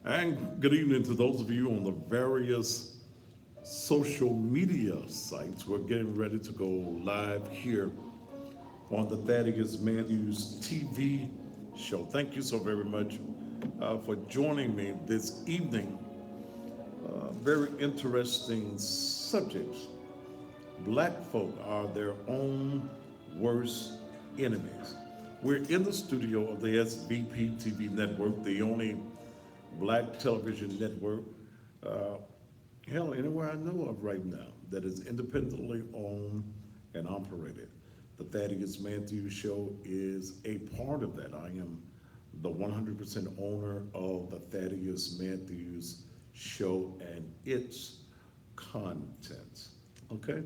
And good evening to those of you on the various social media sites. We're getting ready to go live here on the Thaddeus Matthews TV show. Thank you so very much for joining me this evening. Very interesting subjects. Black folk are their own worst enemies. We're in the studio of the SVP TV network, the only black television network, uh, hell, anywhere I know of right now, that is independently owned and operated. The Thaddeus Matthews Show is a part of that. I am the 100% owner of the Thaddeus Matthews Show and its content. Okay?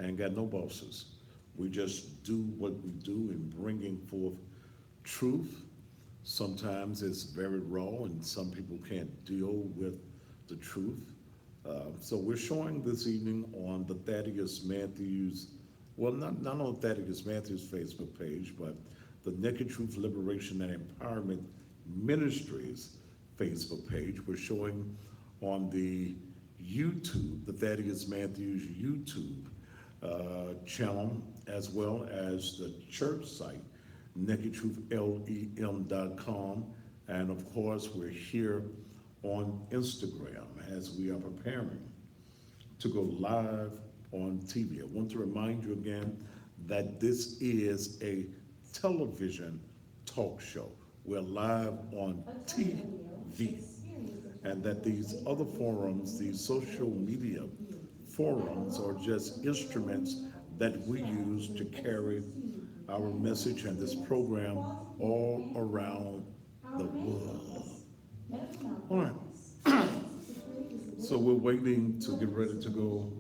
I ain't got no bosses. We just do what we do in bringing forth truth. Sometimes it's very raw, and some people can't deal with the truth. So we're showing this evening on the Thaddeus Matthews, well, not on Thaddeus Matthews Facebook page, but the Naked Truth Liberation and Empowerment Ministries Facebook page. We're showing on the YouTube, the Thaddeus Matthews YouTube channel, as well as the church site, nakedtruthlem.com. And of course, we're here on Instagram as we are preparing to go live on TV. I want to remind you again that this is a television talk show. We're live on TV. And that these other forums, these social media forums, are just instruments that we use to carry our message and this program all around the world. All right. So we're waiting to get ready to go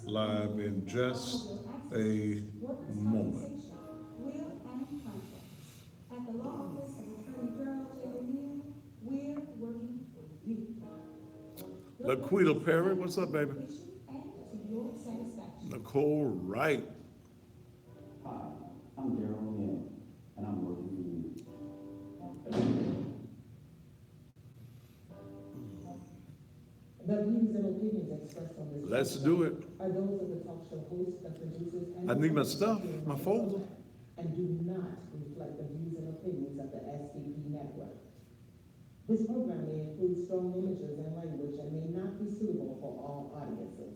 live in just a moment. Laquita Perry, what's up, baby? Nicole Wright. Hi, I'm Daryl Lynn, and I'm working for you. The views and opinions expressed on this Let's do it. are those of the talk show hosts, the producers, and I need my stuff, my folder. and do not reflect the views and opinions of the SVP network. This program may include strong images and language and may not be suitable for all audiences.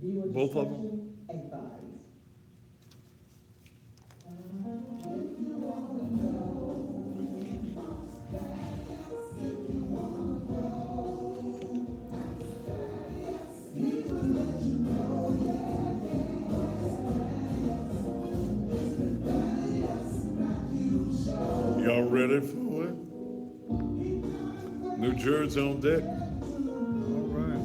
Viewer Both of them? discretion advised. Y'all ready for it? New Jersey on deck. All right.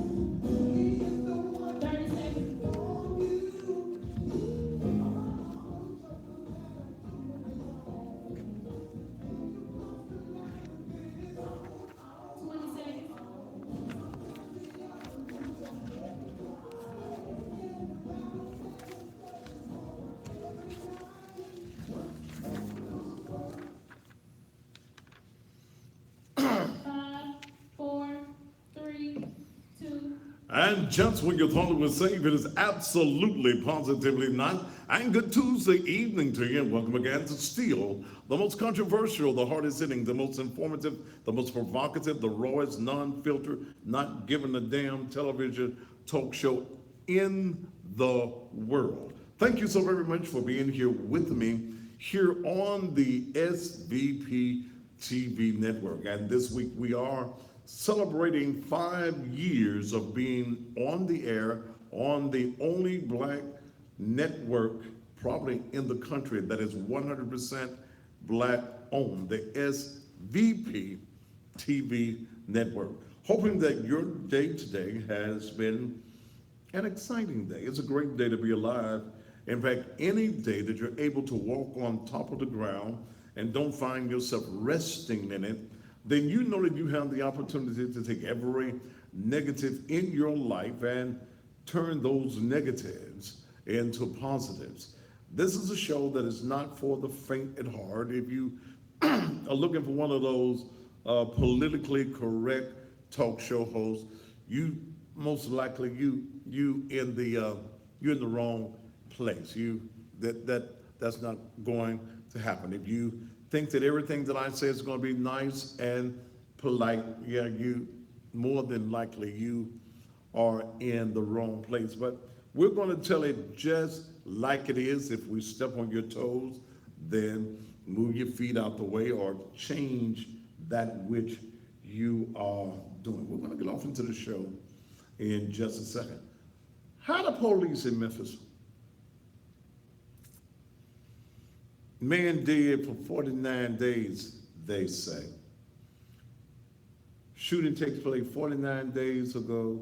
And just when you thought it was safe, it is absolutely, positively not. And good Tuesday evening to you, and welcome again to Steel, the most controversial, the hardest hitting, the most informative, the most provocative, the rawest, non-filtered, not giving a damn television talk show in the world. Thank you so very much for being here with me here on the SVP TV network. And this week we are celebrating 5 years of being on the air on the only black network probably in the country that is 100% black owned, the SVP TV network. Hoping that your day today has been an exciting day. It's a great day to be alive. In fact, any day that you're able to walk on top of the ground and don't find yourself resting in it, then you know that you have the opportunity to take every negative in your life and turn those negatives into positives. This is a show that is not for the faint at heart. If you are looking for one of those politically correct talk show host, you most likely you're in the wrong place. That's not going to happen. If you think that everything that I say is going to be nice and polite, yeah, you more than likely you are in the wrong place. But we're going to tell it just like it is. If we step on your toes, then move your feet out the way or change that which you are doing. We're going to get off into the show in just a second. How the police in Memphis? Man dead for 49 days, they say. Shooting takes place 49 days ago.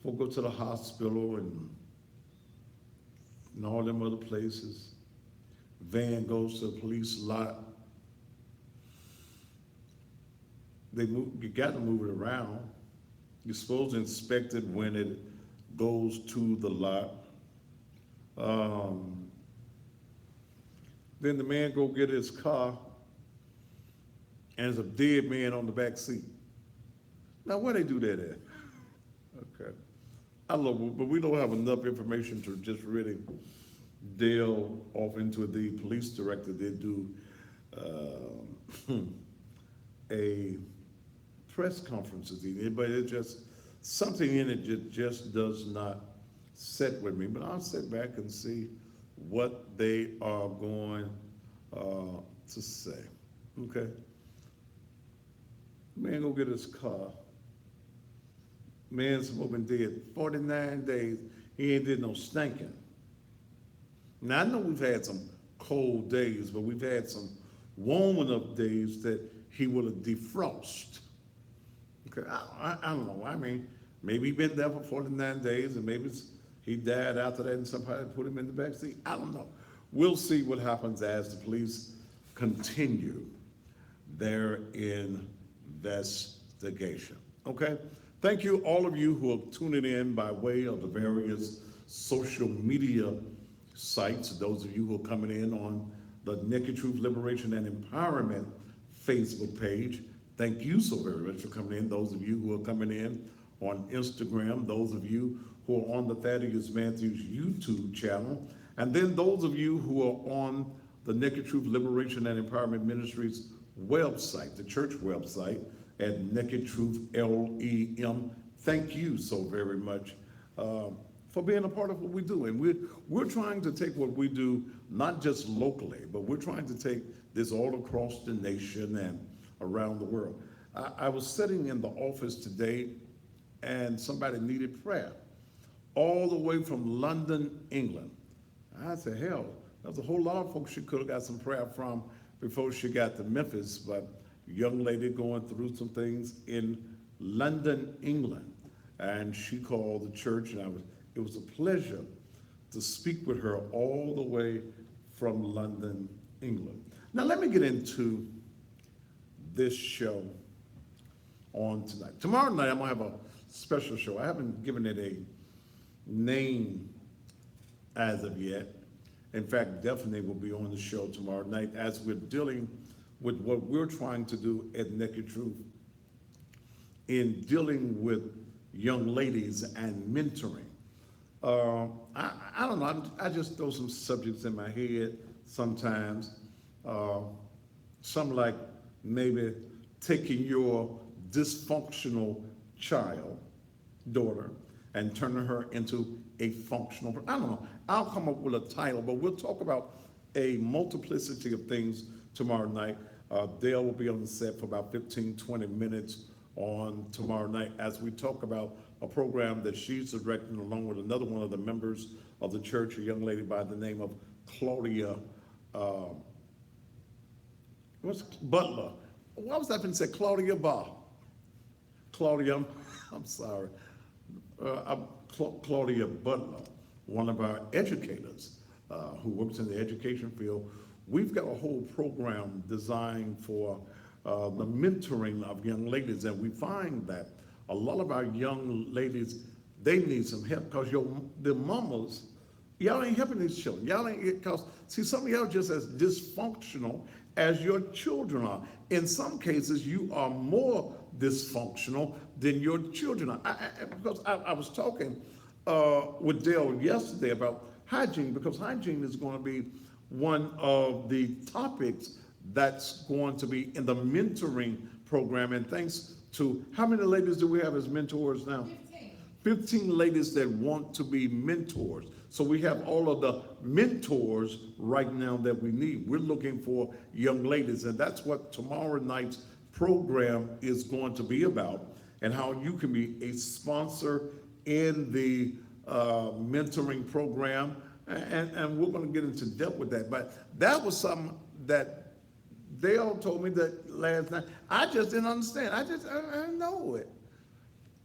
Folk go to the hospital and all them other places. Van goes to the police lot. You got to move it around. You're supposed to inspect it when it goes to the lot. Then the man go get his car, and there's a dead man on the back seat. Now, where they do that at? Okay. I love it, but we don't have enough information to just really delve off into it. The police director did do a press conference, but it just, something in it just does not set with me. But I'll sit back and see what they are going to say. Okay? Man go get his car. Man smoking dead 49 days. He ain't did no stinking. Now I know we've had some cold days, but we've had some warm enough days that he would have defrosted. Okay, I don't know. I mean, maybe he been there for 49 days and maybe he died after that and somebody put him in the back seat. I don't know. We'll see what happens as the police continue their investigation. Okay? Thank you, all of you who are tuning in by way of the various social media sites. Those of you who are coming in on the Naked Truth Liberation and Empowerment Facebook page, thank you so very much for coming in. Those of you who are coming in on Instagram, those of you who are on the Thaddeus Matthews YouTube channel, and then those of you who are on the Naked Truth Liberation and Empowerment Ministries website, the church website at Naked Truth LEM. Thank you so very much for being a part of what we do. And we're trying to take what we do, not just locally, but we're trying to take this all across the nation and around the world. I was sitting in the office today and somebody needed prayer all the way from London, England. I said, hell, there's a whole lot of folks she could have got some prayer from before she got to Memphis, but a young lady going through some things in London, England. And she called the church, and it was a pleasure to speak with her all the way from London, England. Now let me get into this show on tonight. Tomorrow night I'm gonna have a special show. I haven't given it a name as of yet. In fact, definitely will be on the show tomorrow night as we're dealing with what we're trying to do at Naked Truth in dealing with young ladies and mentoring. I don't know, I just throw some subjects in my head sometimes. Some like maybe taking your dysfunctional daughter, and turning her into a functional, I don't know, I'll come up with a title, but we'll talk about a multiplicity of things tomorrow night. Dale will be on the set for about 15, 20 minutes on tomorrow night as we talk about a program that she's directing along with another one of the members of the church, a young lady by the name of Claudia, Butler. What was that been said? Claudia Barr. Claudia, I'm sorry. Claudia Butler, one of our educators who works in the education field. We've got a whole program designed for the mentoring of young ladies, and we find that a lot of our young ladies, they need some help because the mamas Y'all ain't helping these children. Y'all ain't, because, see, some of y'all just as dysfunctional as your children are. In some cases, you are more dysfunctional than your children are. Because I was talking with Dale yesterday about hygiene, because hygiene is going to be one of the topics that's going to be in the mentoring program. And thanks to, how many ladies do we have as mentors now? 15 ladies that want to be mentors. So we have all of the mentors right now that we need. We're looking for young ladies, and that's what tomorrow night's program is going to be about, and how you can be a sponsor in the mentoring program. And we're going to get into depth with that. But that was something that they all told me that last night. I just didn't understand. I didn't know it.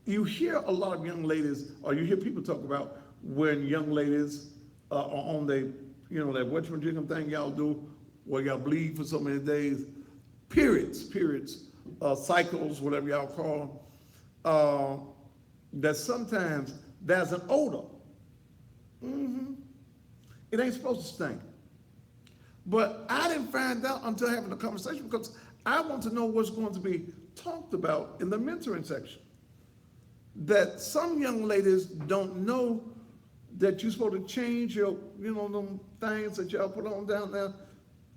You hear a lot of young ladies, or you hear people talk about when young ladies are on the, that whatchamajigam thing y'all do, where y'all bleed for so many days, periods, cycles, whatever y'all call them, that sometimes there's an odor. It ain't supposed to stink. But I didn't find out until having a conversation, because I want to know what's going to be talked about in the mentoring section. That some young ladies don't know that you're supposed to change your, them things that y'all put on down there,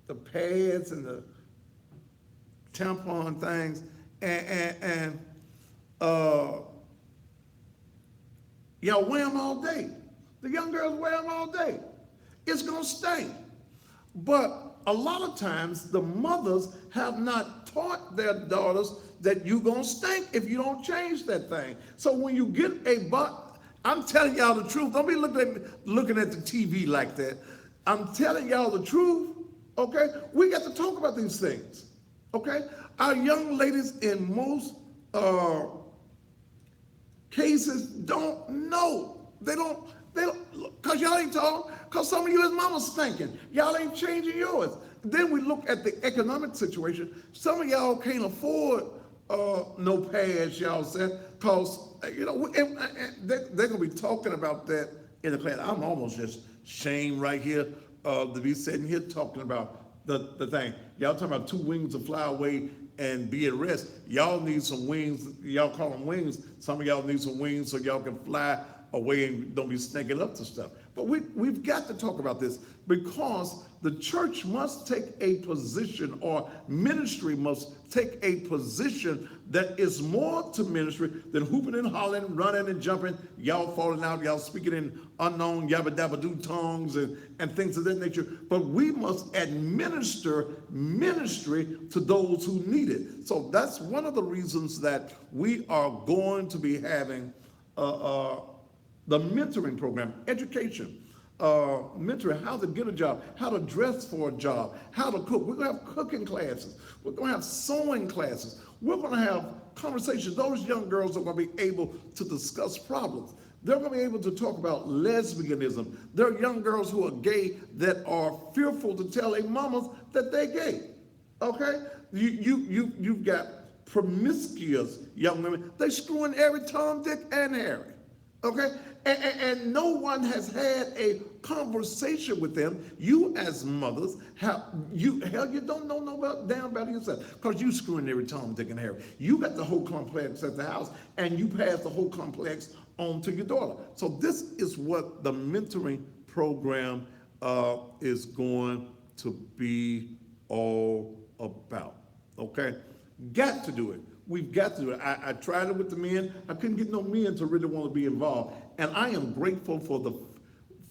the pads and the tampon things, and y'all wear them all day. The young girls wear them all day. It's gonna stink. But a lot of times the mothers have not taught their daughters that you're gonna stink if you don't change that thing. So when you get a butt, I'm telling y'all the truth. Don't be looking at the TV like that. I'm telling y'all the truth, okay? We got to talk about these things, okay? Our young ladies in most cases don't know. They don't, because y'all ain't taught, because some of you as mamas thinking, y'all ain't changing yours. Then we look at the economic situation. Some of y'all can't afford no pads, y'all said, because, they're going to be talking about that in the class. I'm almost just shamed right here to be sitting here talking about the thing. Y'all talking about 2 wings to fly away and be at rest. Y'all need some wings. Y'all call them wings. Some of y'all need some wings so y'all can fly away and don't be sneaking up to stuff. But we've got to talk about this, because the church must take a position, or ministry must take a position that is more to ministry than hooping and hollering, running and jumping, y'all falling out, y'all speaking in unknown yabba dabba doo tongues and things of that nature. But we must administer ministry to those who need it. So that's one of the reasons that we are going to be having the mentoring program, education, mentoring, how to get a job, how to dress for a job, how to cook. We're going to have cooking classes. We're going to have sewing classes. We're going to have conversations. Those young girls are going to be able to discuss problems. They're going to be able to talk about lesbianism. There are young girls who are gay that are fearful to tell their mamas that they're gay. Okay? You've got promiscuous young women. They screwing every Tom, Dick, and Harry. Okay? And no one has had a conversation with them. You as mothers, you don't know no damn about yourself, because you screwing every Tom, Dick, and Harry. You got the whole complex at the house, and you pass the whole complex on to your daughter. So this is what the mentoring program is going to be all about. Okay? Got to do it. We've got to do it. I tried it with the men. I couldn't get no men to really want to be involved. And I am grateful for the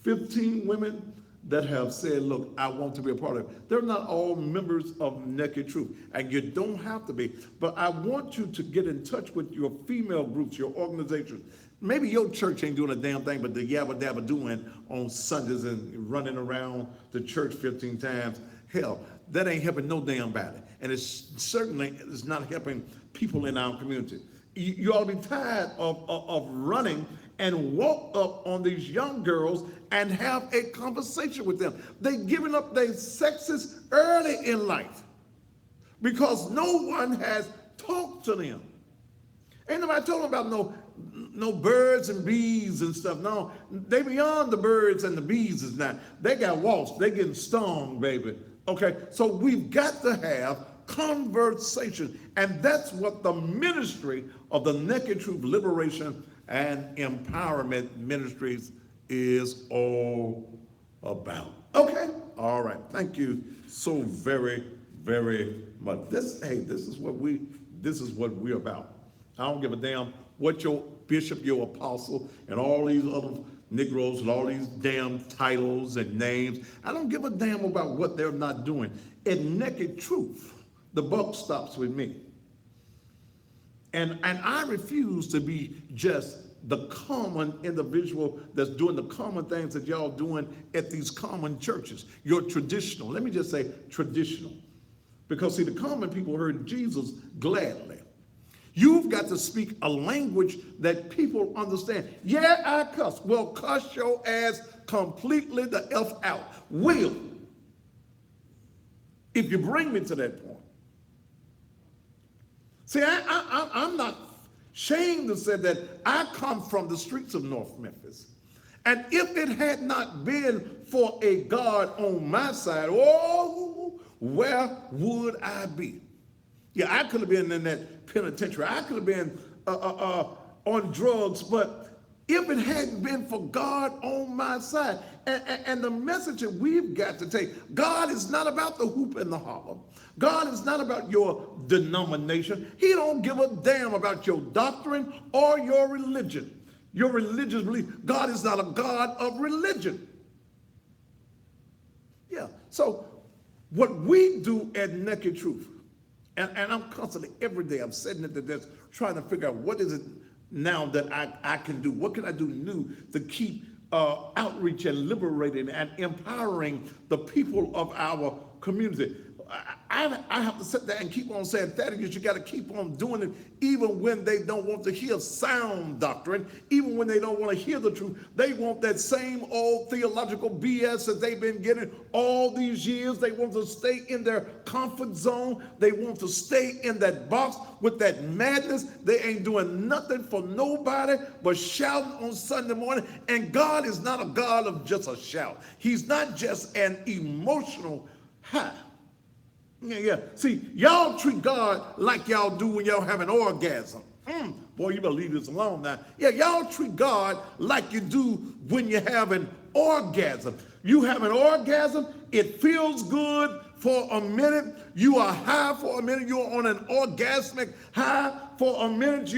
15 women that have said, look, I want to be a part of it. They're not all members of Naked Truth, and you don't have to be. But I want you to get in touch with your female groups, your organizations. Maybe your church ain't doing a damn thing but the yabba dabba doing on Sundays and running around the church 15 times. Hell, that ain't helping no damn body. And it's certainly is not helping people in our community. You ought to be tired of running and walk up on these young girls and have a conversation with them. They giving up their sexes early in life because no one has talked to them. Ain't nobody told them about no birds and bees and stuff. No, they beyond the birds and the bees is not. They got wasps. They getting stung, baby. Okay, so we've got to have conversation, and that's what the ministry of the Naked Truth Liberation and Empowerment Ministries is all about. Okay, all right. Thank you so very, very much. This is what we're about. I don't give a damn what your bishop, your apostle, and all these other Negroes and all these damn titles and names. I don't give a damn about what they're not doing. In Naked Truth, the buck stops with me. And I refuse to be just the common individual that's doing the common things that y'all doing at these common churches. You're traditional. Let me just say traditional. Because see, the common people heard Jesus gladly. You've got to speak a language that people understand. Yeah, I cuss. Well, cuss your ass completely the F out. Will. If you bring me to that point. See, I'm not ashamed to say that I come from the streets of North Memphis. And if it had not been for a God on my side, oh, where would I be? Yeah, I could have been in that penitentiary. I could have been on drugs, but if it hadn't been for God on my side, and the message that we've got to take, God is not about the hoop and the holler. God is not about your denomination. He don't give a damn about your doctrine or your religion, your religious belief. God is not a God of religion. Yeah, so what we do at Naked Truth, and I'm constantly, every day, I'm sitting at the desk trying to figure out what is it now that I can do? What can I do new to keep outreach and liberating and empowering the people of our community? I have to sit there and keep on saying, Thaddeus, you got to keep on doing it even when they don't want to hear sound doctrine, even when they don't want to hear the truth. They want that same old theological BS that they've been getting all these years. They want to stay in their comfort zone. They want to stay in that box with that madness. They ain't doing nothing for nobody but shouting on Sunday morning. And God is not a God of just a shout. He's not just an emotional high. Yeah. See, y'all treat God like y'all do when y'all have an orgasm. Boy, you better leave this alone now. Yeah, y'all treat God like you do when you have an orgasm. You have an orgasm, it feels good for a minute. You are high for a minute. You're on an orgasmic high for a minute.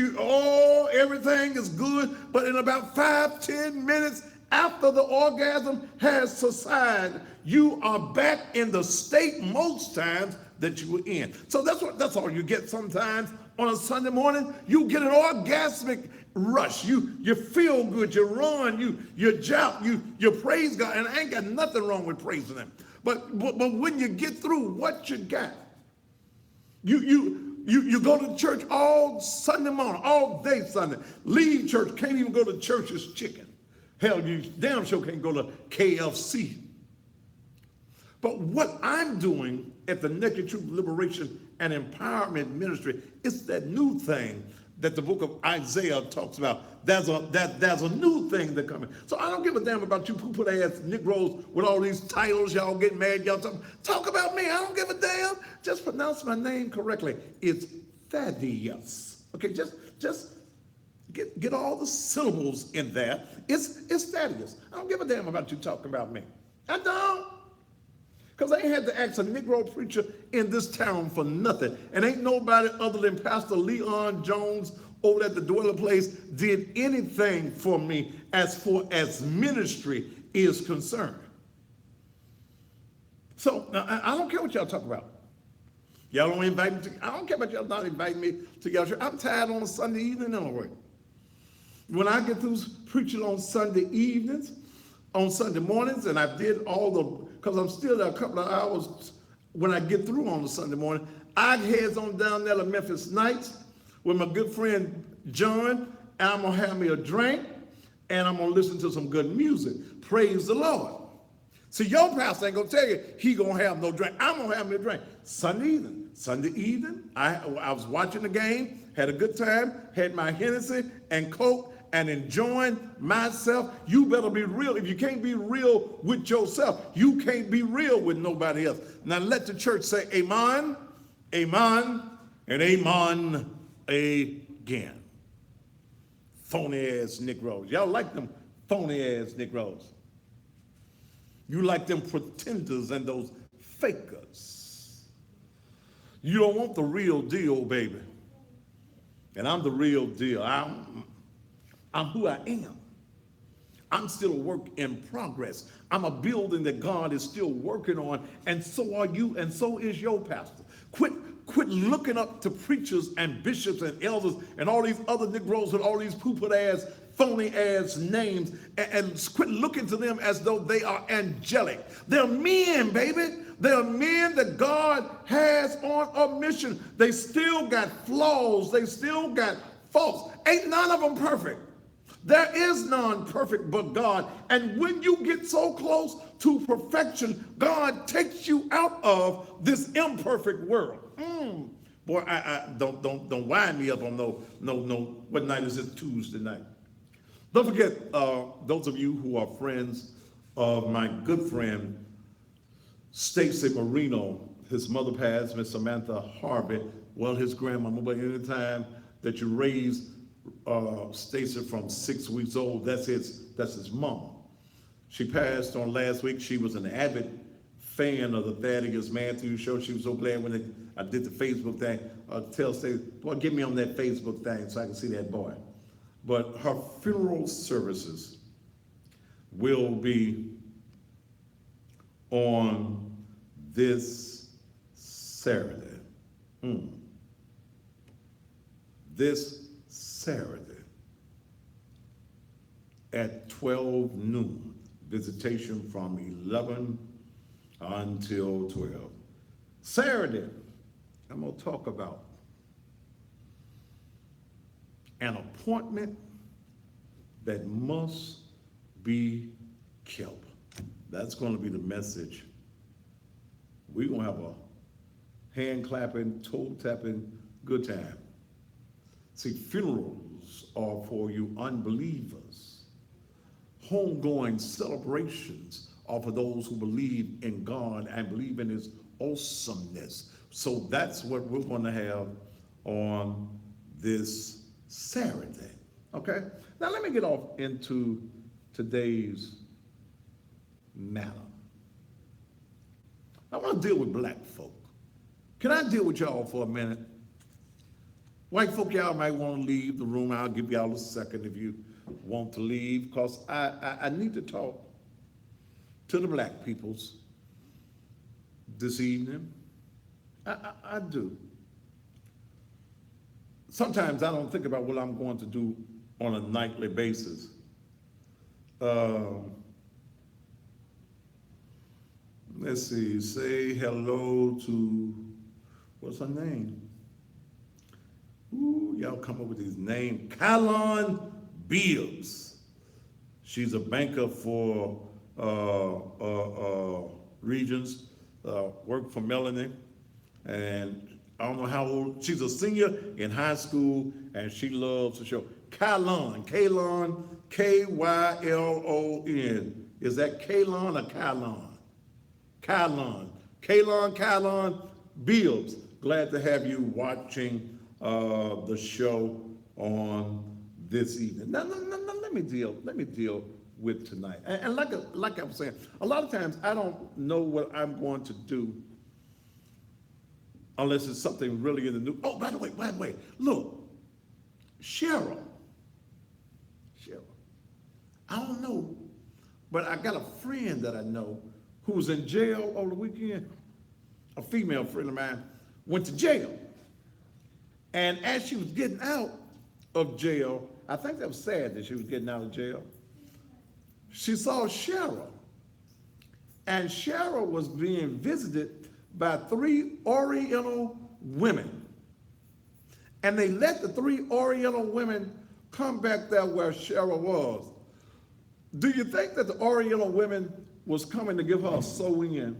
Everything is good. But in about 5-10 minutes after the orgasm has subsided, you are back in the state most times that you were in. So that's all you get sometimes on a Sunday morning. You get an orgasmic rush. You feel good. You run. You jump. You praise God. And I ain't got nothing wrong with praising Him. But when you get through what you got, you go to church all Sunday morning, all day Sunday. Leave church. Can't even go to church's chicken. Hell, you damn sure can't go to KFC. But what I'm doing at the Naked Truth Liberation and Empowerment Ministry is that new thing that the book of Isaiah talks about. There's a new thing that's coming. So I don't give a damn about you put ass Negroes with all these titles. Y'all get mad. Y'all talk about me. I don't give a damn. Just pronounce my name correctly. It's Thaddeus. Okay, just get all the syllables in there. It's Thaddeus. I don't give a damn about you talking about me. I don't. Because I ain't had to ask a Negro preacher in this town for nothing. And ain't nobody other than Pastor Leon Jones over at the Dweller Place did anything for me as far as ministry is concerned. So now, I don't care what y'all talk about. Y'all don't invite me to, I don't care about y'all not inviting me to y'all church. I'm tired on a Sunday evening anyway. When I get through preaching on Sunday evenings, on Sunday mornings, and I did all the, because I'm still there a couple of hours when I get through on the Sunday morning, I heads on down there to Memphis Nights with my good friend John, and I'm going to have me a drink, and I'm going to listen to some good music. Praise the Lord. See, your pastor ain't going to tell you he going to have no drink. I'm going to have me a drink. Sunday evening, I was watching the game, had a good time, had my Hennessy and Coke, and enjoying myself, you better be real. If you can't be real with yourself, you can't be real with nobody else. Now let the church say amen, amen, and amen again. Phony ass Negroes. Y'all like them phony ass Negroes. You like them pretenders and those fakers. You don't want the real deal, baby. And I'm the real deal. I'm who I am. I'm still a work in progress. I'm a building that God is still working on, and so are you, and so is your pastor. Quit looking up to preachers and bishops and elders and all these other Negroes with all these poo-put ass, phony ass names, and quit looking to them as though they are angelic. They're men, baby. They're men that God has on a mission. They still got flaws. They still got faults. Ain't none of them perfect. There is none perfect but God. And when you get so close to perfection, God takes you out of this imperfect world. Boy, I don't wind me up on no. What night is it? Tuesday night. Don't forget, those of you who are friends of my good friend Stacy Marino. His mother passed, Miss Samantha Harvey. Well, his grandmama. But anytime that you raise Stacy from 6 weeks old, that's his mama. She passed on last week. She was an avid fan of the Thaddeus Matthews show. She was so glad when I did the Facebook thing. Tell Stacy, boy, get me on that Facebook thing so I can see that boy. But her funeral services will be on this Saturday. This Saturday at 12 noon. Visitation from 11 until 12. Saturday, I'm going to talk about an appointment that must be kept. That's going to be the message. We're going to have a hand-clapping, toe-tapping good time. See, funerals are for you unbelievers. Homegoing celebrations are for those who believe in God and believe in his awesomeness. So that's what we're going to have on this Saturday. Okay? Now let me get off into today's matter. I want to deal with black folk. Can I deal with y'all for a minute? White folk, y'all might want to leave the room. I'll give y'all a second if you want to leave, because I need to talk to the black peoples this evening. I do. Sometimes I don't think about what I'm going to do on a nightly basis. Let's see, say hello to, what's her name? Ooh, y'all come up with these names. Kalon Bibbs. She's a banker for Regions, worked for Melanie, and I don't know how old, she's a senior in high school, and she loves the show. Kalon, K-Y-L-O-N. Is that Kalon or Kalon? Kalon Bibbs. Glad to have you watching the show on this evening. Now, let me deal with tonight. And like I was saying, a lot of times I don't know what I'm going to do unless it's something really in the news. Oh, by the way, look, Cheryl. I don't know, but I got a friend that I know who was in jail over the weekend. A female friend of mine went to jail. And as she was getting out of jail, I think that was sad that she was getting out of jail, she saw Cheryl. And Cheryl was being visited by 3 Oriental women. And they let the 3 Oriental women come back there where Cheryl was. Do you think that the Oriental women was coming to give her a sew-in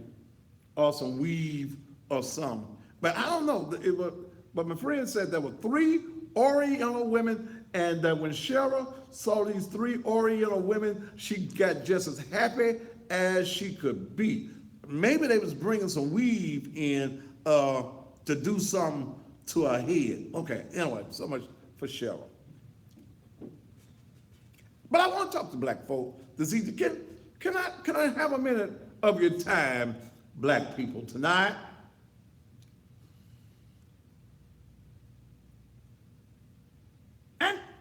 or some weave or something? But I don't know. But my friend said there were 3 Oriental women, and that when Cheryl saw these three Oriental women, she got just as happy as she could be. Maybe they was bringing some weave in to do something to her head. Okay, anyway, so much for Cheryl. But I want to talk to black folk this evening. Can I have a minute of your time, black people, tonight?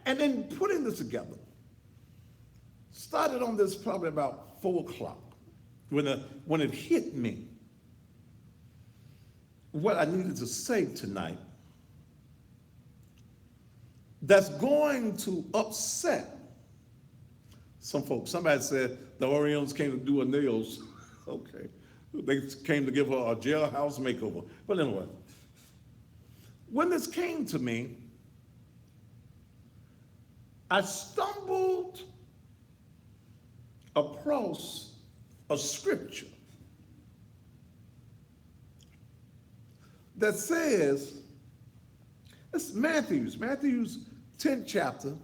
And then putting this together, started on this probably about 4 o'clock when it hit me what I needed to say tonight that's going to upset some folks. Somebody said the Orientals came to do her nails. Okay. They came to give her a jailhouse makeover. But anyway, when this came to me, I stumbled across a scripture that says, it's Matthew's 10th chapter,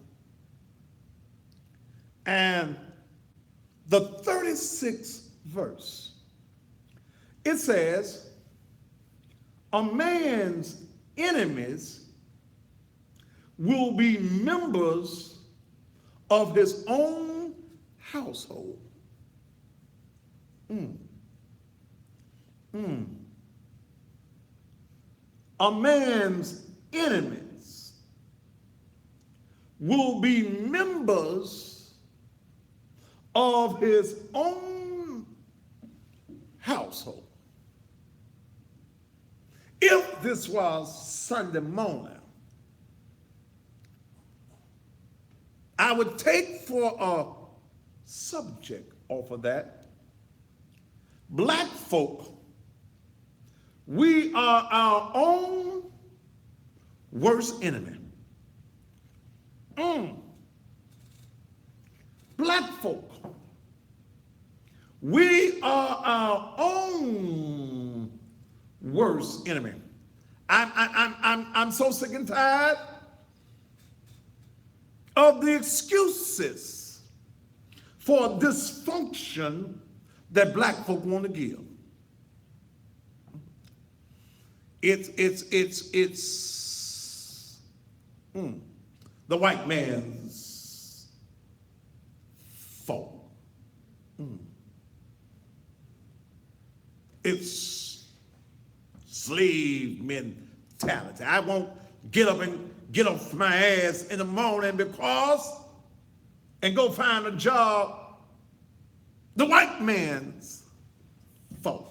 and the 36th verse. It says, a man's enemies will be members of his own household. A man's enemies will be members of his own household. If this was Sunday morning, I would take for a subject off of that, black folk, we are our own worst enemy. Black folk, we are our own worst enemy. I'm so sick and tired of the excuses for dysfunction that black folk want to give. It's the white man's fault. It's slave mentality. I won't get off my ass in the morning and go find a job. The white man's fault.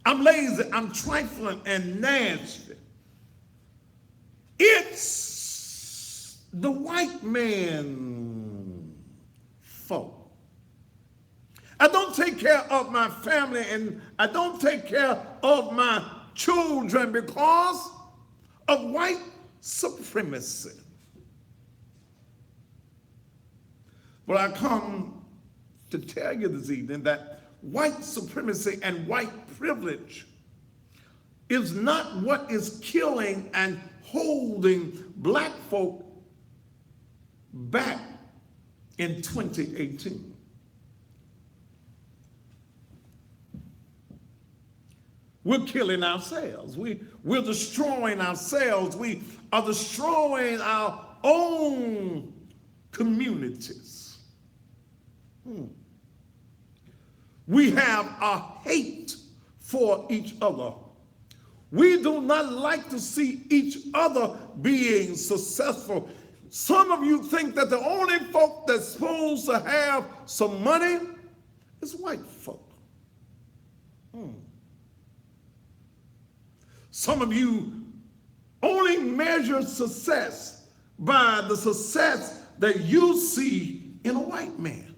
I'm lazy, I'm trifling and nasty. It's the white man's fault. I don't take care of my family and I don't take care of my children because of white supremacy. But I come to tell you this evening that white supremacy and white privilege is not what is killing and holding black folk back in 2018. We're killing ourselves. We're destroying ourselves. We are destroying our own communities. We have a hate for each other. We do not like to see each other being successful. Some of you think that the only folk that's supposed to have some money is white folk. Some of you only measure success by the success that you see in a white man.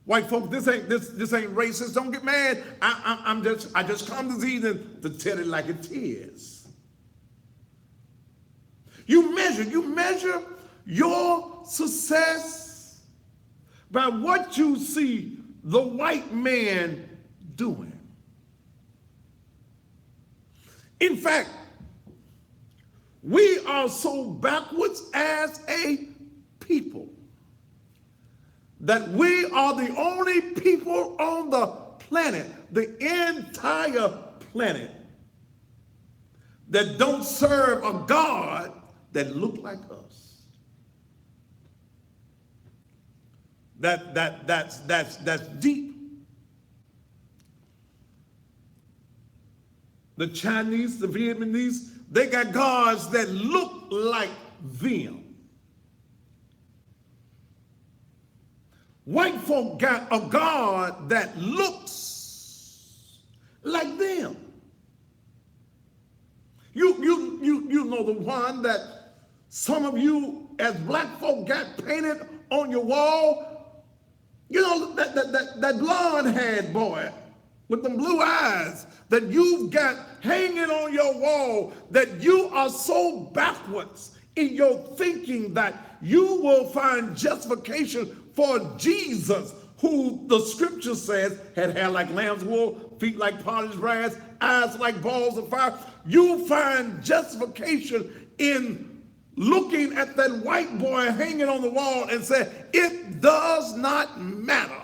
White folk, this ain't racist. Don't get mad. I just come this evening to tell it like it is. You measure your success by what you see the white man doing. In fact, We are so backwards as a people that we are the only people on the planet, the entire planet, that don't serve a God that look like us. That's deep. The Chinese, the Vietnamese, they got gods that look like them. White folk got a God that looks like them. You know the one that some of you as black folk got painted on your wall. You know that blonde-haired boy with them blue eyes that you've got hanging on your wall, that you are so backwards in your thinking that you will find justification for Jesus, who the scripture says had hair like lamb's wool, feet like polished brass, eyes like balls of fire. You find justification in looking at that white boy hanging on the wall and say, it does not matter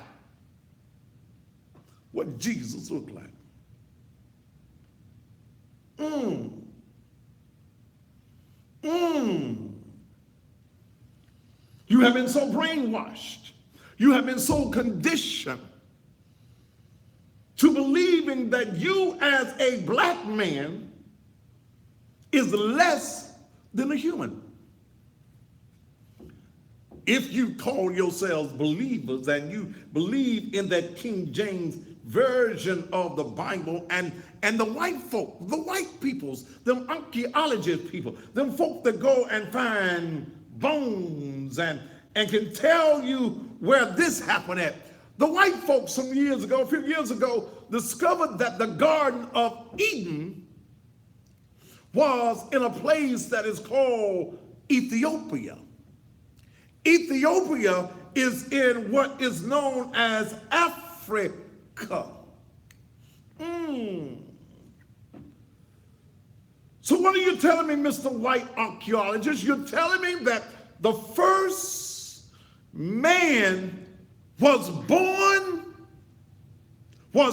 what Jesus looked like. You have been so brainwashed. You have been so conditioned to believing that you as a black man is less than a human. If you call yourselves believers and you believe in that King James version of the Bible, and the white folk, the white peoples, them archaeologist people, them folk that go and find bones and can tell you where this happened at. The white folks some years ago, a few years ago, discovered that the Garden of Eden was in a place that is called Ethiopia. Ethiopia is in what is known as Africa. So what are you telling me, Mr. White Archaeologist? You're telling me that the first man was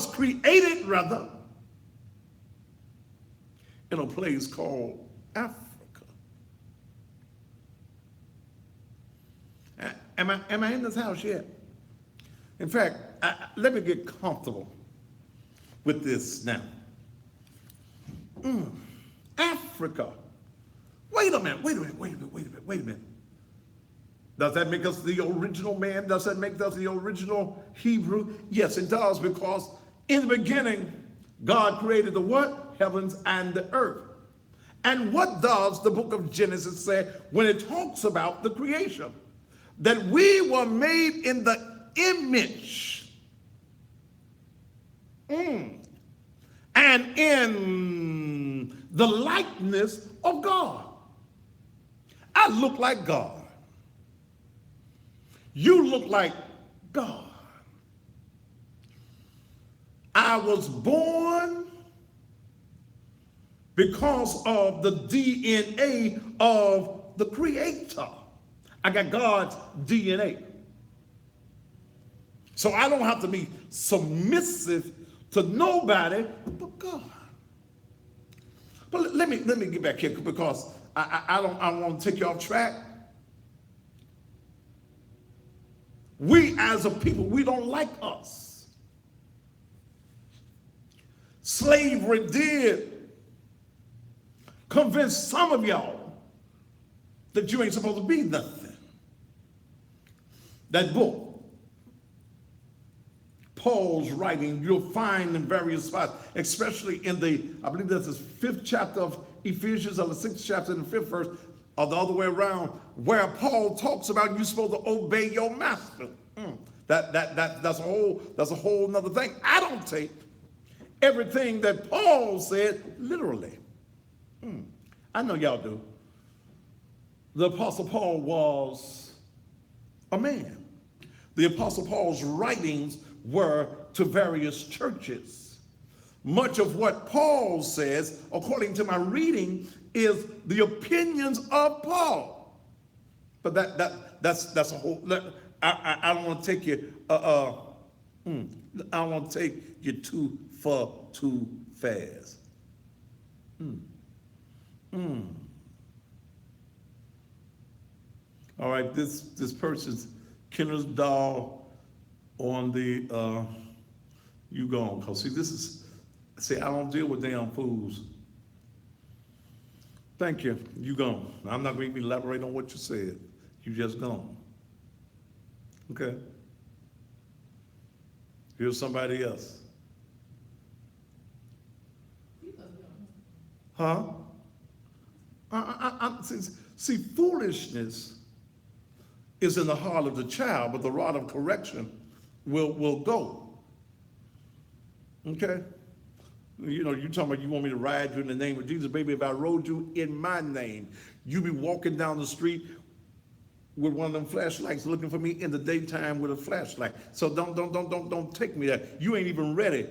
created rather, in a place called Africa. Am I in this house yet? In fact, let me get comfortable with this now. Africa. Wait a minute. Does that make us the original man? Does that make us the original Hebrew? Yes, it does, because in the beginning, God created the what? Heavens and the earth. And what does the book of Genesis say when it talks about the creation? That we were made in the image and in the likeness of God. I look like God. You look like God. I was born because of the DNA of the Creator. I got God's DNA. So I don't have to be submissive to nobody but God. But let me get back here, because I want to take you off track. We as a people, we don't like us. Slavery did convince some of y'all that you ain't supposed to be nothing. That book, Paul's writing, you'll find in various spots, especially in I believe that's the 5th chapter of Ephesians, or the 6th chapter and the 5th verse, or the other way around, where Paul talks about you're supposed to obey your master. That's a whole nother thing. I don't take everything that Paul said literally. I know y'all do. The Apostle Paul was a man. The Apostle Paul's writings were to various churches. Much of what Paul says, according to my reading, is the opinions of Paul. But that's a whole. I don't want to take you. I don't want to take you too far too fast. All right, this person's Kenner's doll on the you gone. Cause see, I don't deal with damn fools. Thank you. You gone. I'm not going to elaborate on what you said. You just gone. Okay. Here's somebody else. Huh? See, foolishness is in the heart of the child, but the rod of correction will go. Okay? You know, you talking about you want me to ride you in the name of Jesus. Baby, if I rode you in my name, you be walking down the street with one of them flashlights looking for me in the daytime with a flashlight. So don't take me there. You ain't even ready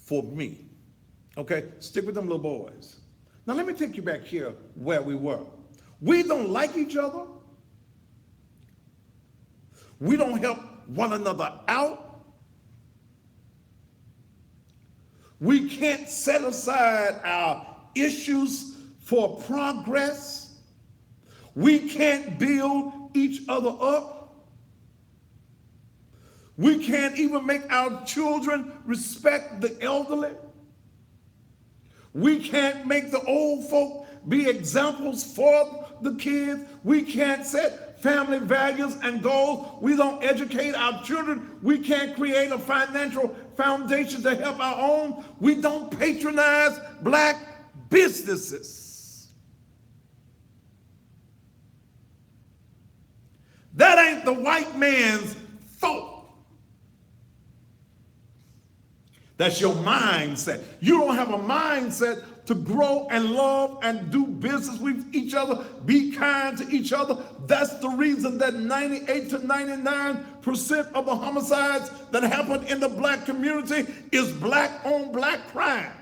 for me. Okay? Stick with them little boys. Now let me take you back here where we were. We don't like each other. We don't help one another out. We can't set aside our issues for progress. We can't build each other up. We can't even make our children respect the elderly. We can't make the old folk be examples for the kids. We can't set family values and goals. We don't educate our children. We can't create a financial foundation to help our own. We don't patronize black businesses. That ain't the white man's fault. That's your mindset. You don't have a mindset to grow and love and do business with each other, be kind to each other. That's the reason that 98 to 99% of the homicides that happen in the black community is black on black crime.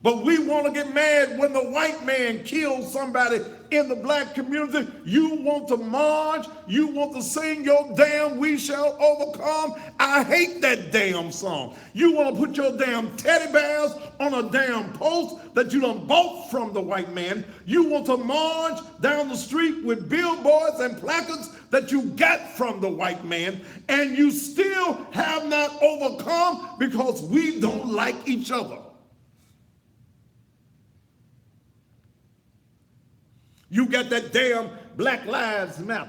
But we want to get mad when the white man kills somebody in the black community. You want to march. You want to sing your damn "We Shall Overcome." I hate that damn song. You want to put your damn teddy bears on a damn post that you done bought from the white man. You want to march down the street with billboards and placards that you got from the white man, and you still have not overcome because we don't like each other. You got that damn Black Lives Matter.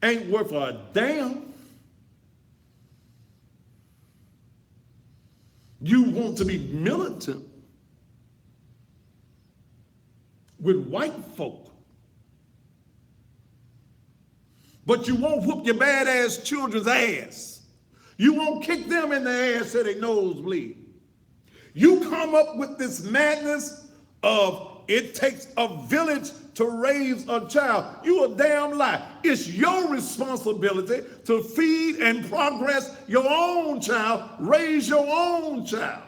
Ain't worth a damn. You want to be militant with white folk, but you won't whoop your badass children's ass. You won't kick them in the ass till their nose bleed. You come up with this madness of it takes a village to raise a child. You a damn lie. It's your responsibility to feed and progress your own child, raise your own child.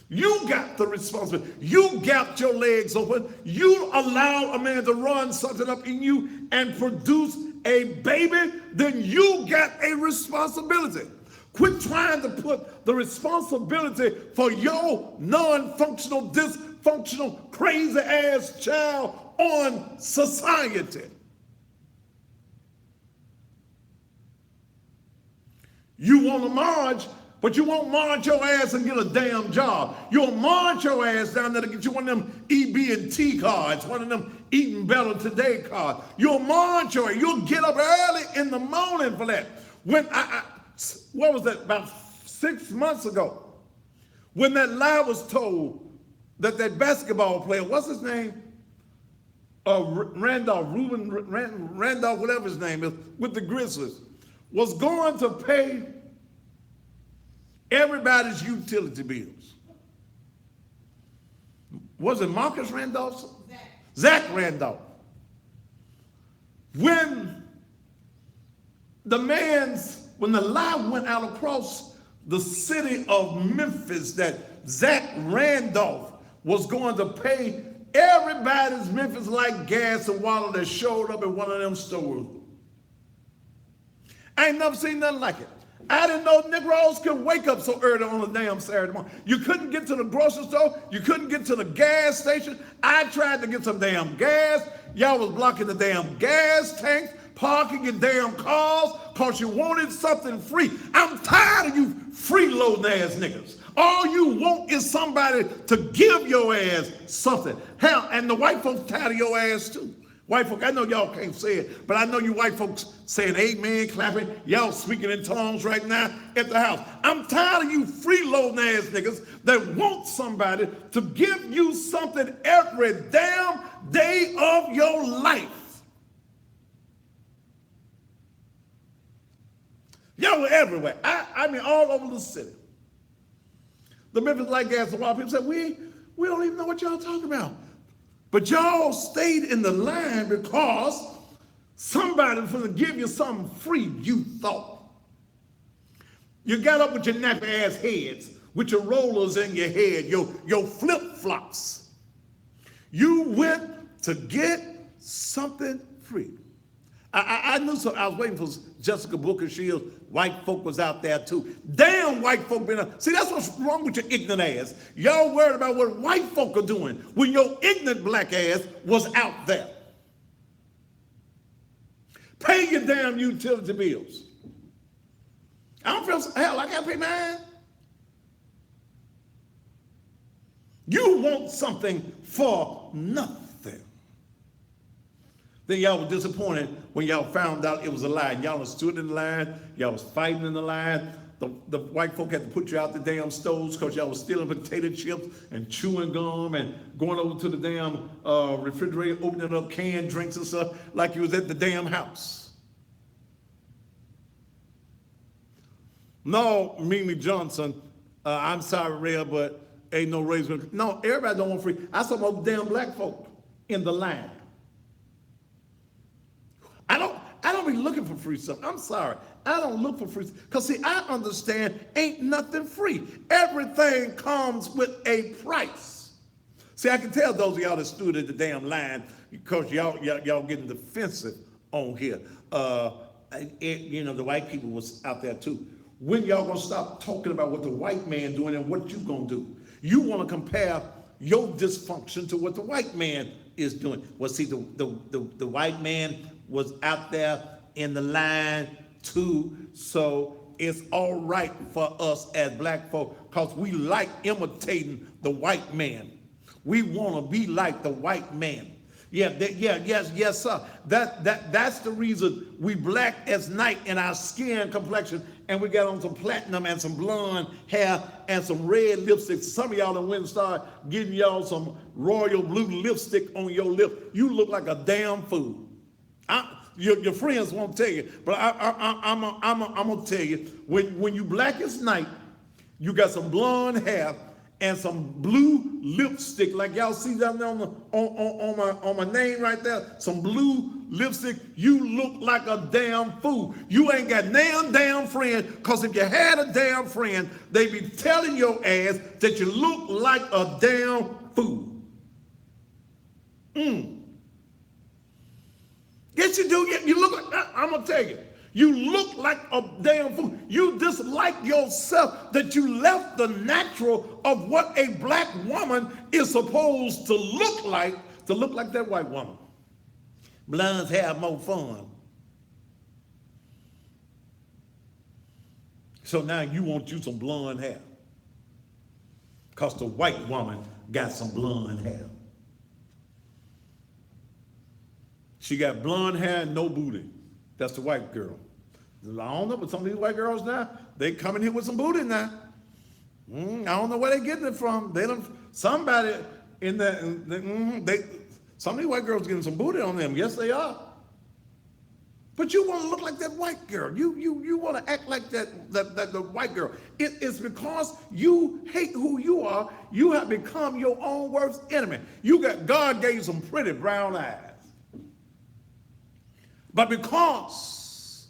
You got the responsibility. You gapped your legs open. You allow a man to run something up in you and produce a baby, then you got a responsibility. Quit trying to put the responsibility for your non-functional, dysfunctional, crazy-ass child on society. You want to march, but you won't march your ass and get a damn job. You'll march your ass down there to get you one of them EB&T cards, one of them Eating Better Today cards. You'll march your ass. You'll get up early in the morning for that. When what was that, about 6 months ago, when that lie was told that basketball player, what's his name? Randolph, Randolph, whatever his name is, with the Grizzlies, was going to pay everybody's utility bills. Was it Marcus Randolph? Zach Randolph. When the lie went out across the city of Memphis, that Zach Randolph was going to pay everybody's Memphis like gas and water that showed up in one of them stores. I ain't never seen nothing like it. I didn't know Negroes could wake up so early on a damn Saturday morning. You couldn't get to the grocery store. You couldn't get to the gas station. I tried to get some damn gas. Y'all was blocking the damn gas tanks, parking your damn cars because you wanted something free. I'm tired of you freeloading ass niggas. All you want is somebody to give your ass something. Hell, and the white folks tired of your ass too. White folk, I know y'all can't say it, but I know you white folks saying amen, clapping, y'all speaking in tongues right now at the house. I'm tired of you freeloading ass niggas that want somebody to give you something every damn day of your life. Y'all were everywhere. I mean all over the city. The Memphis Light Gas and Water people said, we don't even know what y'all talking about. But y'all stayed in the line because somebody was going to give you something free, you thought. You got up with your nappy ass heads, with your rollers in your head, your flip-flops. You went to get something free. I knew something. I was waiting for Jessica Booker Shields. White folk was out there too. Damn white folk been out. See, that's what's wrong with your ignorant ass. Y'all worried about what white folk are doing when your ignorant black ass was out there. Pay your damn utility bills. I don't feel, hell, I gotta pay mine. You want something for nothing. Then y'all were disappointed when y'all found out it was a lie. Y'all stood in the line, y'all was fighting in the line. The white folk had to put you out the damn stoves because y'all was stealing potato chips and chewing gum and going over to the damn refrigerator, opening up canned drinks and stuff like you was at the damn house. No, Mimi Johnson, I'm sorry, Red, but ain't no raise. No, everybody don't want free. I saw more damn black folk in the line. I don't be looking for free stuff. I'm sorry. I don't look for free stuff. Because, see, I understand ain't nothing free. Everything comes with a price. See, I can tell those of y'all that stood at the damn line because y'all getting defensive on here. The white people was out there too. When y'all gonna stop talking about what the white man doing and what you gonna do? You want to compare your dysfunction to what the white man is doing. Well, see, the white man was out there in the line too, so it's all right for us as black folk because we like imitating the white man. We want to be like the white man. Yes, sir. That's the reason we black as night in our skin complexion, and we got on some platinum and some blonde hair and some red lipstick. Some of y'all done went and started getting y'all some royal blue lipstick on your lip. You look like a damn fool. Your friends won't tell you, but I'm gonna tell you. When you black as night, you got some blonde hair and some blue lipstick, like y'all see down there on my name right there, some blue lipstick. You look like a damn fool. You ain't got damn friend, because if you had a damn friend, they be telling your ass that you look like a damn fool. Yes, you do. You look like, I'm going to tell you, you look like a damn fool. You dislike yourself that you left the natural of what a black woman is supposed to look like that white woman. Blondes have more fun. So now you want you some blonde hair because the white woman got some blonde hair. She got blonde hair and no booty. That's the white girl. I don't know, but some of these white girls now, they come in here with some booty now. I don't know where they getting it from. They don't. Somebody in there. Some of these white girls getting some booty on them. Yes, they are. But you want to look like that white girl. You want to act like the white girl. It's because you hate who you are. You have become your own worst enemy. God gave you some pretty brown eyes. But because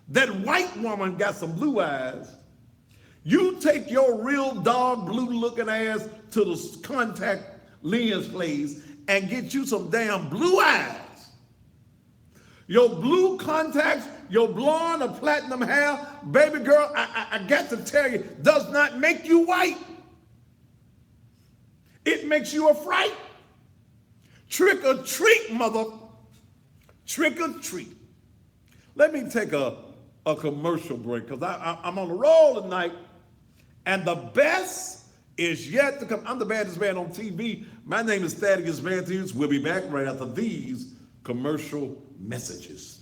that white woman got some blue eyes, You take your real dog blue looking ass to the contact lens place and get you some damn blue eyes. Your blue contacts, your blonde or platinum hair, baby girl, I got to tell you, does not make you white. It makes you a fright. Trick or treat, mother. Trick or treat. Let me take a commercial break because I'm on the roll tonight. And the best is yet to come. I'm the baddest man on TV. My name is Thaddeus Matthews. We'll be back right after these commercial messages.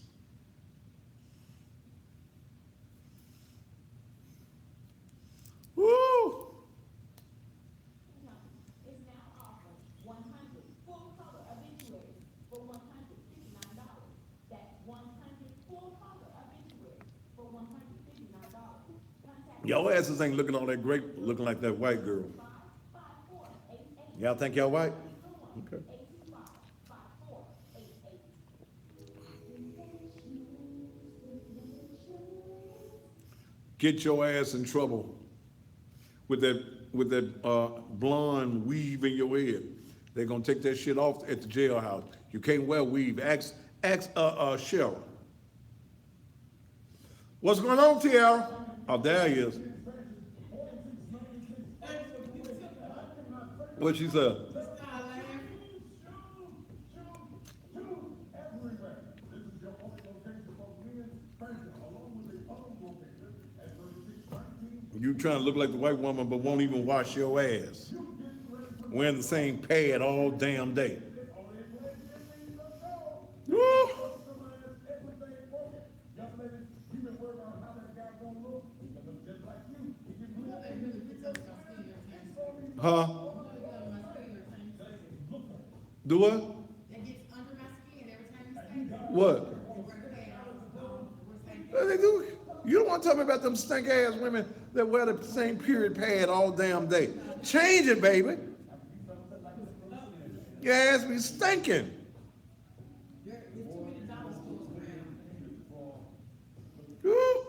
Woo! Is now offering 100 full color obituaries for $159. That's 100 full color obituaries for $159. Your asses ain't looking all that great, looking like that white girl. Y'all think y'all white? Okay. Get your ass in trouble with that blonde weave in your head. They're gonna take that shit off at the jailhouse. You can't wear weave. Ask Cheryl. What's going on, Tiara? Oh, there he is. What she said? You trying to look like the white woman, but won't even wash your ass. Wearing the same pad all damn day. Woo! Huh? Do what? It gets under my skin every time you say that. What? What they do? You don't want to tell me about them stink ass women that wear the same period pad all damn day. Change it, baby. Your ass be stinking. There's too many dollar stores around. Woo.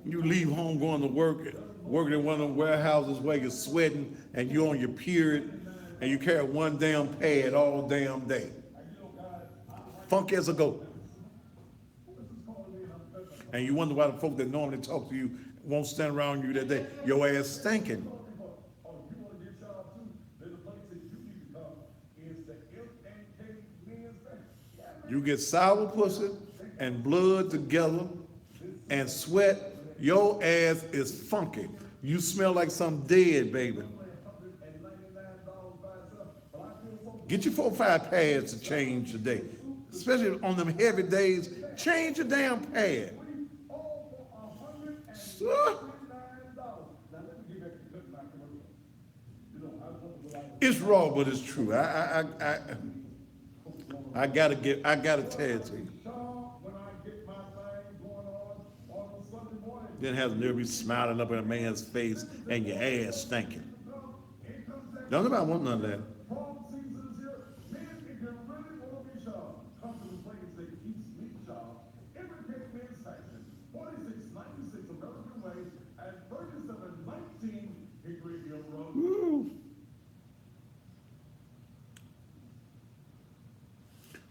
You leave home going to work, working in one of them warehouses where you're sweating and you're on your period and you carry one damn pad all damn day. Funk as a goat. And you wonder why the folk that normally talk to you won't stand around you that day. Your ass stinking. You get sour pussy and blood together and sweat, your ass is funky. You smell like something dead, baby. Get your 4 or 5 pads to change today. Especially on them heavy days, change your damn pad. It's raw, but it's true. I gotta tell it to you. Then have the nerve be smiling up in a man's face and your ass stinking. Don't nobody want none of that. Woo.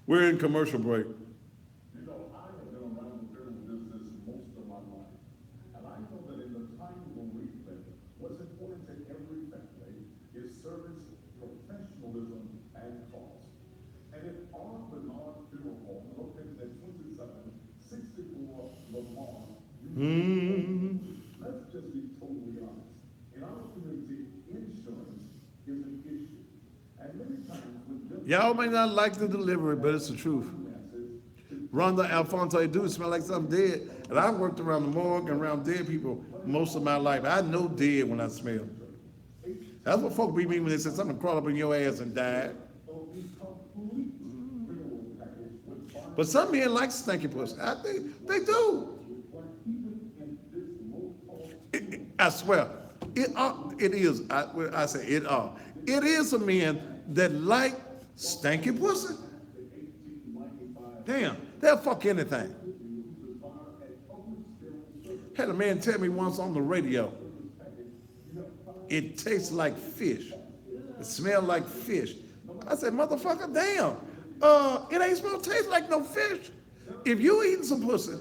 We're in commercial break. You know, I have been around the film business most of my life. And I know that in the time when we live, what's important to every family is service, professionalism, and cost. And if our Bernard Funeral Home, located at 2764 Lamar, let's just be totally honest. In our community, insurance is an issue. And many times when Y'all may not like the delivery, but it's the truth. Rhonda Alfonso, do smell like something dead. And I've worked around the morgue and around dead people most of my life. I know dead when I smell. That's what folk be mean when they say something crawled up in your ass and died. But some men like stinky pussy. I think they do. I swear, it is. I say it are. It is some men that like stinky pussy. Damn, they'll fuck anything. Had a man tell me once on the radio, it tastes like fish. It smells like fish. I said, motherfucker, damn. It ain't supposed to taste like no fish. If you eating some pussy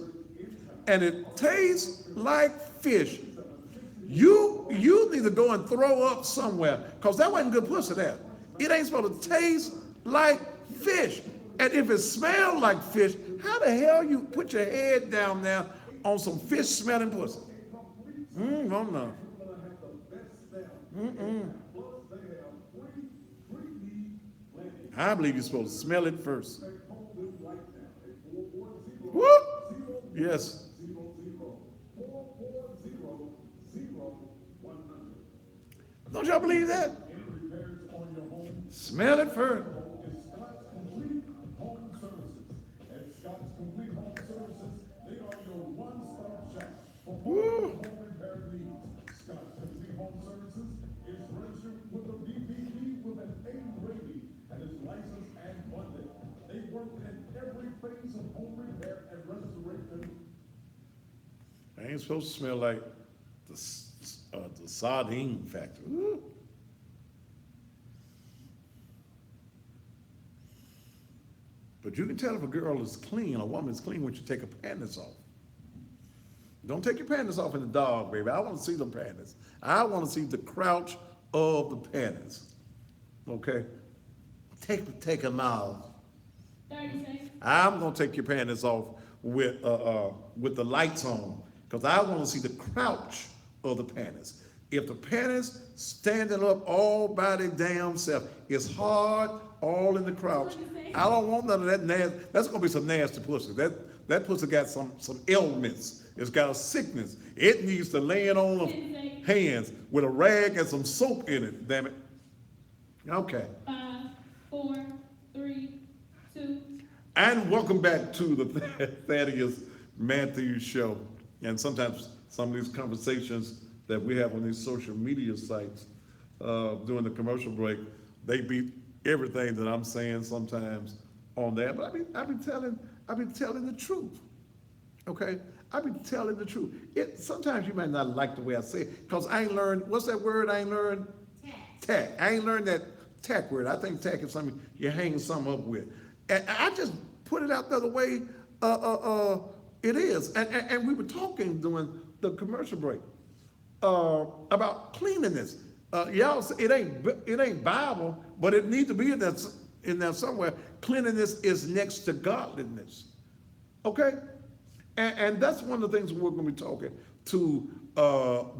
and it tastes like fish, you need to go and throw up somewhere, because that wasn't good pussy there. It ain't supposed to taste like fish. And if it smells like fish, how the hell you put your head down there on some fish smelling pussy? No, no. I believe you're supposed to smell it first. Whoop! Yes. Don't y'all believe that? Smell it first. Woo! I ain't supposed to smell like the sardine factory. Woo. But you can tell if a girl is clean, a woman is clean when you take her panties off. Don't take your panties off in the dog, baby. I want to see them panties. I want to see the crouch of the panties. Okay? Take them off. 30 seconds. I'm gonna take your panties off with the lights on, because I want to see the crouch of the panties. If the panties standing up all by their damn self, it's hard all in the crouch. I don't want none of that nasty. That's gonna be some nasty pussy. That pussy got some ailments. It's got a sickness. It needs to lay it on the hands with a rag and some soap in it. Damn it. Okay. 5, 4, 3, 2. And welcome back to the Thaddeus Matthews Show. And sometimes some of these conversations that we have on these social media sites during the commercial break, they beat everything that I'm saying sometimes on that. But I've been telling the truth. Okay? I've been telling the truth. Sometimes you might not like the way I say it, because I ain't learned, what's that word I ain't learned? Tack. I ain't learned that tack word. I think tack is something you hang something up with. And I just put it out the other way it is. And we were talking during the commercial break about cleanliness. Y'all say it ain't Bible, but it needs to be in there somewhere. Cleanliness is next to godliness. Okay? And that's one of the things we're going to be talking to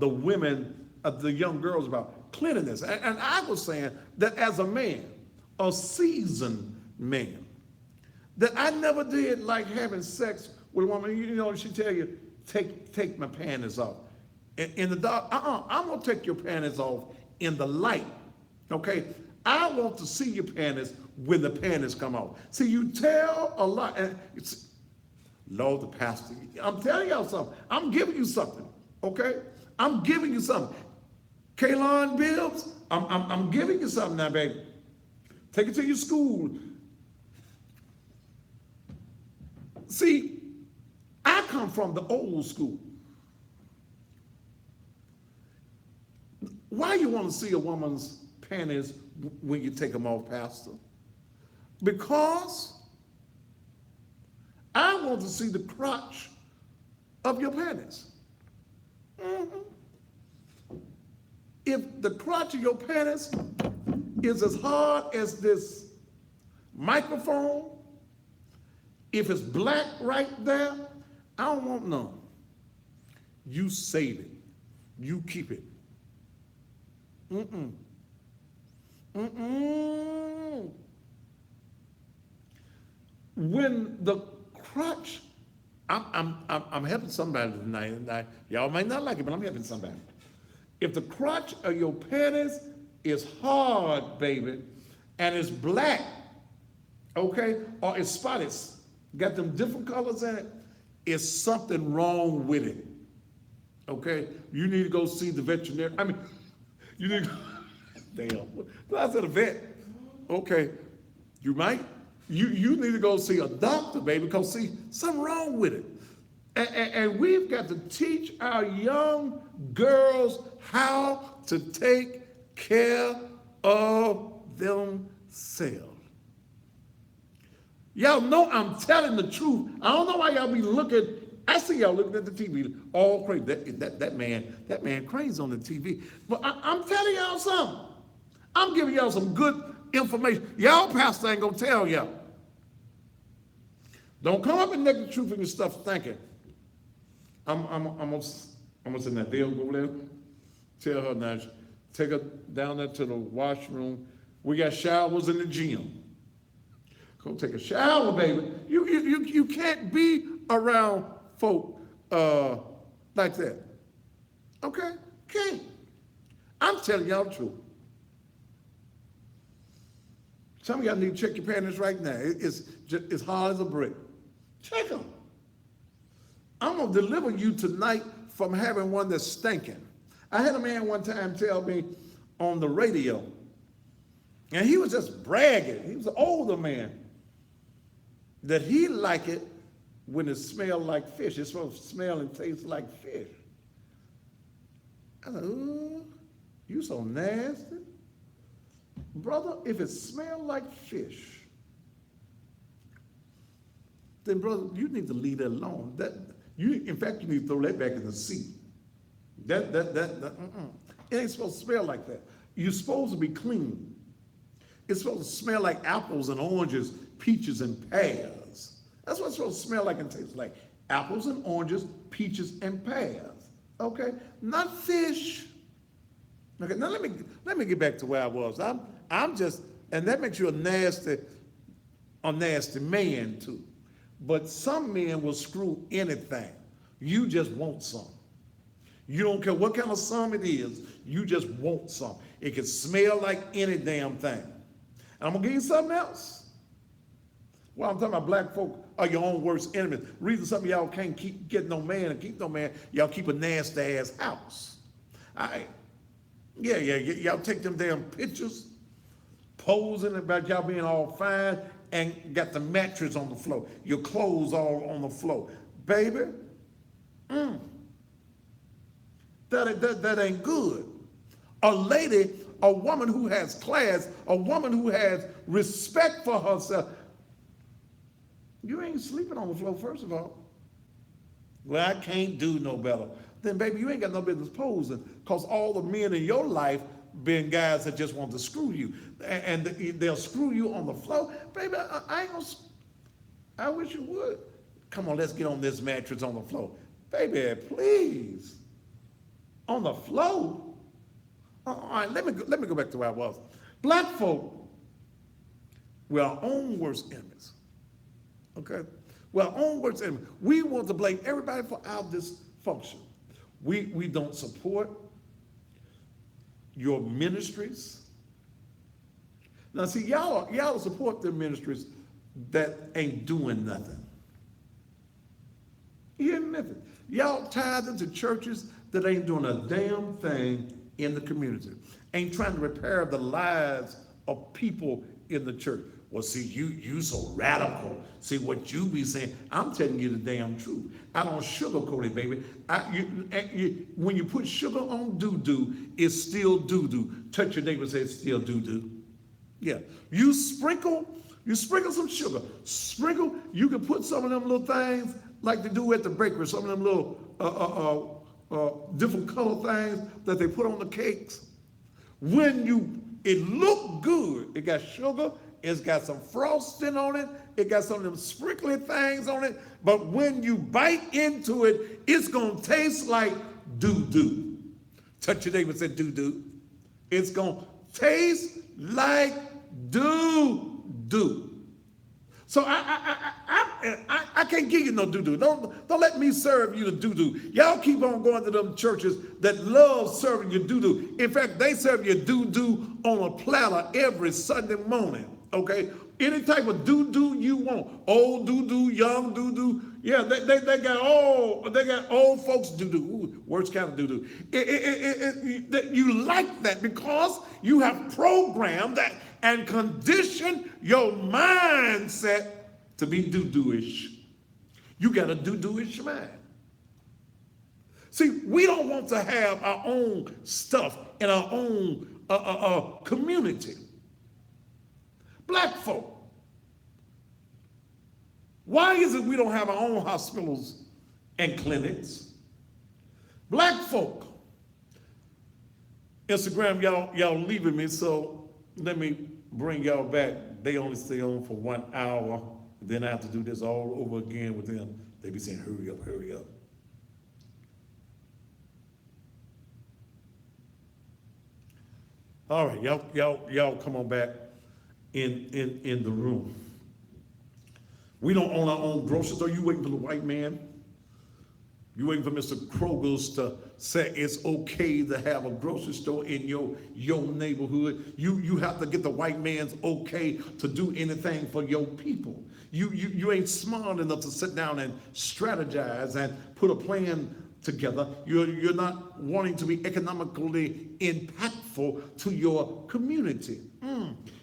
the women, the young girls about cleanliness. And I was saying that as a man, a seasoned man, that I never did like having sex with a woman. You know, she tell you, take my panties off. In the dark, I'm going to take your panties off in the light, okay? I want to see your panties when the panties come off. See, you tell a lot, and it's, Lord, the pastor, I'm telling y'all something. I'm giving you something, okay? I'm giving you something. Kaylon Bibbs, I'm giving you something now, baby. Take it to your school. See, I come from the old school. Why you want to see a woman's panties when you take them off, Pastor? Because I want to see the crotch of your panties. If the crotch of your panties is as hard as this microphone, if it's black right there, I don't want none. You save it. You keep it. When the crotch, I'm helping somebody tonight, and y'all might not like it, but I'm helping somebody. If the crotch of your panties is hard, baby, and it's black, okay, or it's spotted, got them different colors in it, it's something wrong with it. Okay? You need to go see the veterinarian. I mean, you need to, damn. I said a vet. Okay. You might you need to go see a doctor, baby, because see, something wrong with it. And we've got to teach our young girls how to take care of themselves. Y'all know I'm telling the truth. I don't know why y'all be looking. I see y'all looking at the TV all crazy. That man crazy on the TV. But I'm telling y'all something. I'm giving y'all some good information. Y'all pastor ain't gonna tell y'all. Don't come up and make the truth in your stuff thinking. I'm gonna send that deal over there. Tell her now, take her down there to the washroom. We got showers in the gym. Go take a shower, baby. You can't be around folk like that. Okay? Can't. I'm telling y'all the truth. Some of y'all need to check your panties right now. It's hard as a brick. Check them. I'm going to deliver you tonight from having one that's stinking. I had a man one time tell me on the radio, and he was just bragging. He was an older man, that he liked it when it smelled like fish. It's supposed to smell and taste like fish. I said, ooh, you so nasty. Brother, if it smells like fish, then brother, you need to leave that alone. In fact, you need to throw that back in the sea. It ain't supposed to smell like that. You're supposed to be clean. It's supposed to smell like apples and oranges, peaches and pears. That's what it's supposed to smell like and taste like. Apples and oranges, peaches and pears. Okay? Not fish. Okay, now let me get back to where I was. I'm just, and that makes you a nasty man too. But some men will screw anything. You just want some. You don't care what kind of some it is, you just want some. It can smell like any damn thing. And I'm gonna give you something else. Well, I'm talking about black folk are your own worst enemies. The reason some of y'all can't get no man and keep no man, y'all keep a nasty ass house. Y'all take them damn pictures, posing about y'all being all fine, and got the mattress on the floor, your clothes all on the floor. Baby, that ain't good. A lady, a woman who has class, a woman who has respect for herself, you ain't sleeping on the floor, first of all. Well, I can't do no better. Then, baby, you ain't got no business posing, because all the men in your life been guys that just want to screw you. And they'll screw you on the floor. Baby, I ain't gonna, I wish you would. Come on, let's get on this mattress on the floor. Baby, please. On the floor? All right, let me go back to where I was. Black folk, we're our own worst enemies. Okay? We're our own worst enemies. We want to blame everybody for our dysfunction. We don't support your ministries. Now see, y'all support the ministries that ain't doing nothing. You ain't nothing. Y'all tithe into churches that ain't doing a damn thing in the community. Ain't trying to repair the lives of people in the church. Well, see, you so radical. See, what you be saying, I'm telling you the damn truth. I don't sugarcoat it, baby. When you put sugar on doo-doo, it's still doo-doo. Touch your neighbor and say it's still doo-doo. Yeah. You sprinkle some sugar. Sprinkle, you can put some of them little things like they do at the bakery, some of them little different color things that they put on the cakes. It look good. It got sugar, it's got some frosting on it, it got some of them sprinkly things on it, but when you bite into it, it's gonna taste like doo-doo. Touch your neighbor and say doo-doo. It's gonna taste like doo-doo. So I can't give you no doo-doo. Don't let me serve you the doo-doo. Y'all keep on going to them churches that love serving you doo-doo. In fact, they serve you doo-doo on a platter every Sunday morning, okay? Any type of doo-doo you want. Old doo-doo, young doo-doo. Yeah, they got old folks doo-doo. Ooh, worst kind of doo-doo. You like that because you have programmed that and condition your mindset to be doo-doo-ish. You got a doo-doo-ish mind. See, we don't want to have our own stuff in our own community. Black folk, why is it we don't have our own hospitals and clinics? Black folk, Instagram, y'all leaving me, so let me bring y'all back. They only stay on for 1 hour. Then I have to do this all over again with them. They be saying, hurry up, hurry up. All right, y'all come on back in the room. We don't own our own grocery store. You waiting for the white man? You waiting for Mr. Kroger's to say it's okay to have a grocery store in your neighborhood? You have to get the white man's okay to do anything for your people. You ain't smart enough to sit down and strategize and put a plan together. You're not wanting to be economically impactful to your community.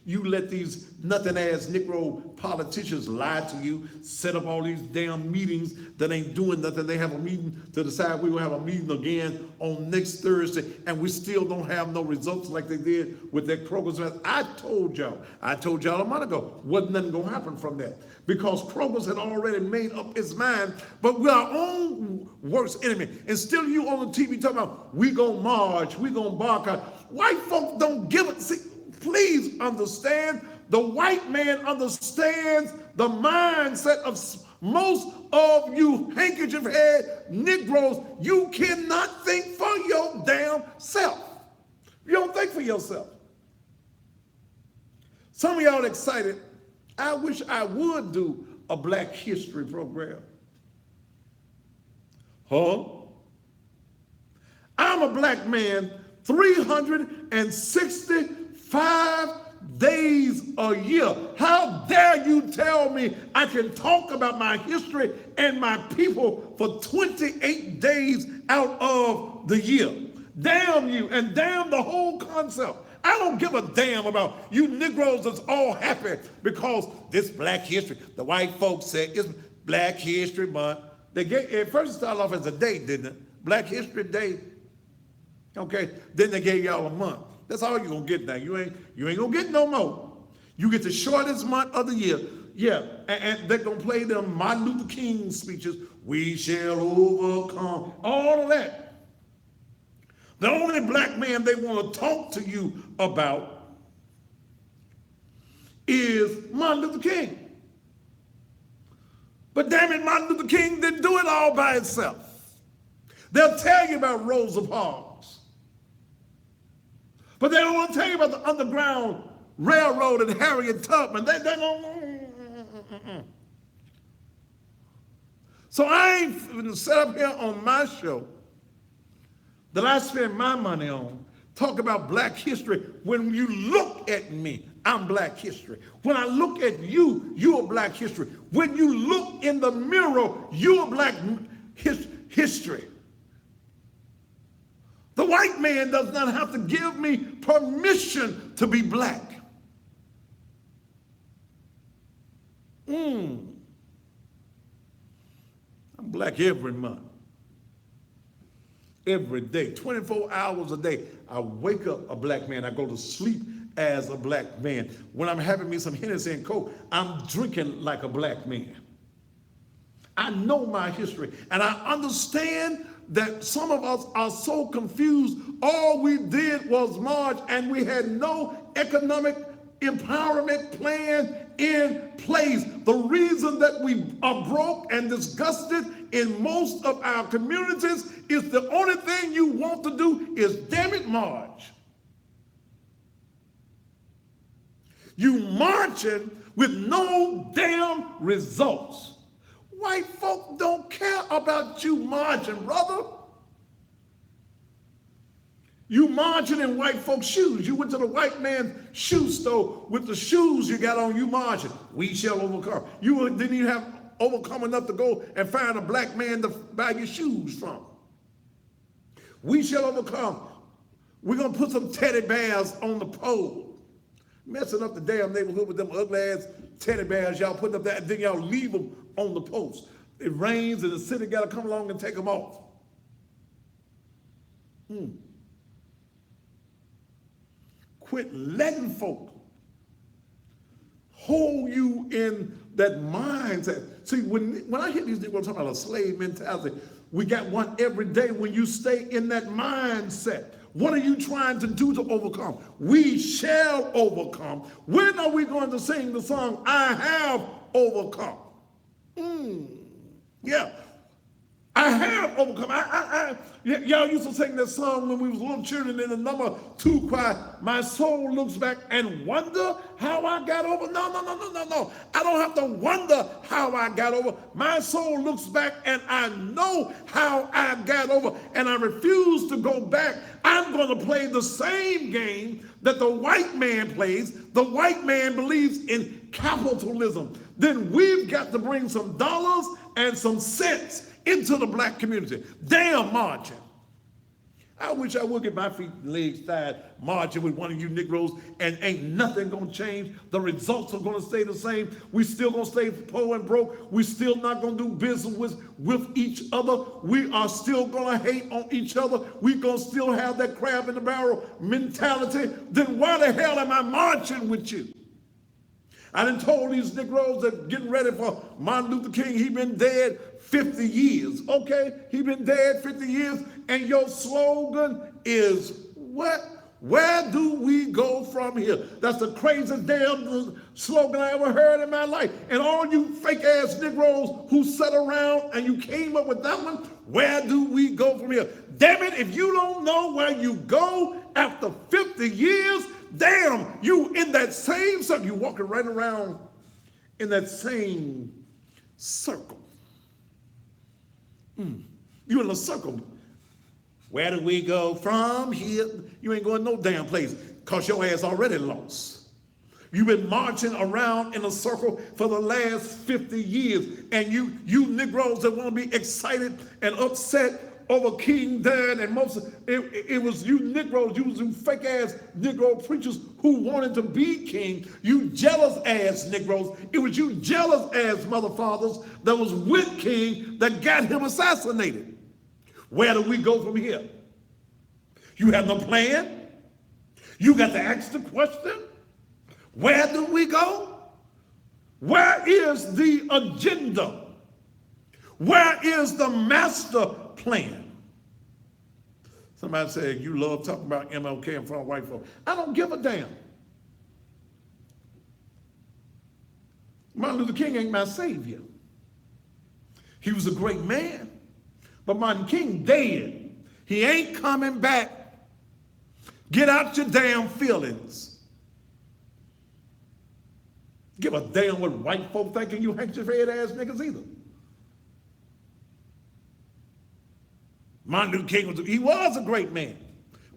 You let these nothing-ass Negro politicians lie to you, set up all these damn meetings that ain't doing nothing. They have a meeting to decide we're gonna have a meeting again on next Thursday, and we still don't have no results like they did with that Kroger's. I told y'all a month ago, wasn't nothing gonna happen from that, because Kroger's had already made up its mind, but we're our own worst enemy. And still you on the TV talking about, we gonna march, we gonna boycott. White folks don't give it. See, please understand, the white man understands the mindset of most of you handkerchief head Negroes. You cannot think for your damn self. You don't think for yourself. Some of y'all excited. I wish I would do a Black History program. Huh? I'm a black man 365 days a year. How dare you tell me I can talk about my history and my people for 28 days out of the year? Damn you, and damn the whole concept. I don't give a damn about you Negroes that's all happy because this Black History. The white folks said it's Black History Month. They gave, at first it started off as a day, didn't it? Black History Day. Okay, then they gave y'all a month. That's all you're gonna get now. You ain't gonna get no more. You get the shortest month of the year. Yeah, and they're gonna play them Martin Luther King speeches. We shall overcome. All of that. The only black man they want to talk to you about is Martin Luther King. But damn it, Martin Luther King didn't do it all by himself. They'll tell you about Rosa Parks, but they don't want to tell you about the Underground Railroad and Harriet Tubman. They don't. So I ain't set up here on my show that I spend my money on, talk about Black history. When you look at me, I'm Black history. When I look at you, you're Black history. When you look in the mirror, you're Black history. The white man does not have to give me permission to be black. I'm black every month. Every day, 24 hours a day. I wake up a black man. I go to sleep as a black man. When I'm having me some Hennessy and Coke, I'm drinking like a black man. I know my history, and I understand that some of us are so confused. All we did was march, and we had no economic empowerment plan in place. The reason that we are broke and disgusted in most of our communities is the only thing you want to do is, damn it, march. You marching with no damn results. White folk don't care about you marching, brother. You marching in white folks' shoes. You went to the white man's shoe store with the shoes you got on, you marching. We shall overcome. You didn't even have overcome enough to go and find a black man to buy your shoes from. We shall overcome. We're going to put some teddy bears on the pole. messing up the damn neighborhood with them ugly ass teddy bears y'all putting up there, and then y'all leave them on the post. It rains and the city got to come along and take them off. Quit letting folk hold you in that mindset. See, when I hear these people talking about a slave mentality, we got one every day. When you stay in that mindset, what are you trying to do to overcome? We shall overcome. When are we going to sing the song, I have overcome? Yeah. I have overcome. Y'all used to sing that song when we was little children in the number 2 choir. My soul looks back and wonder how I got over. No. I don't have to wonder how I got over. My soul looks back and I know how I got over, and I refuse to go back. I'm going to play the same game that the white man plays. The white man believes in capitalism. Then we've got to bring some dollars and some cents into the black community. Damn marching. I wish I would get my feet and legs tied marching with one of you Negroes, and ain't nothing gonna change. The results are gonna stay the same. We still gonna stay poor and broke. We still not gonna do business with each other. We are still gonna hate on each other. We gonna still have that crab in the barrel mentality. Then why the hell am I marching with you? I done told these Negroes that getting ready for Martin Luther King, he been dead 50 years. Okay, he been dead 50 years, and your slogan is what? Where do we go from here? That's the craziest damn slogan I ever heard in my life. And all you fake ass Negroes who sat around and you came up with that one, where do we go from here? Damn it, if you don't know where you go after 50 years, damn, you in that same circle. You walking right around in that same circle. You in a circle. Where do we go from here? You ain't going no damn place, because your ass already lost. You've been marching around in a circle for the last 50 years, and you Negroes that want to be excited and upset over King dead, and it was you Negroes, you fake ass Negro preachers who wanted to be king. You jealous ass Negroes. It was you jealous ass mother fathers that was with King that got him assassinated. Where do we go from here? You have no plan. You got to ask the question. Where do we go? Where is the agenda? Where is the master plan? Somebody said, you love talking about MLK in front of white folks. I don't give a damn. Martin Luther King ain't my savior. He was a great man, but Martin King dead. He ain't coming back. Get out your damn feelings. Give a damn what white folk thinking, you handkerchief head ass niggas either. Martin Luther King was a great man,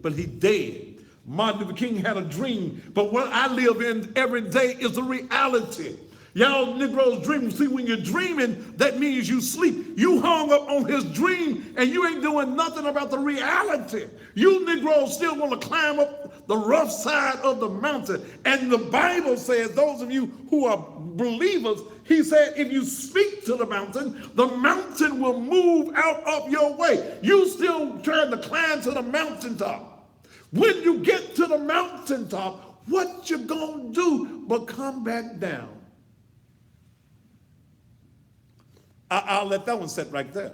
but he dead. Martin Luther King had a dream, but what I live in every day is the reality. Y'all Negroes dream. See, when you're dreaming, that means you sleep. You hung up on his dream, and you ain't doing nothing about the reality. You Negroes still want to climb up the rough side of the mountain. And the Bible says, those of you who are believers, he said, if you speak to the mountain will move out of your way. You still trying to climb to the mountaintop. When you get to the mountaintop, what you gonna do but come back down? I'll let that one sit right there.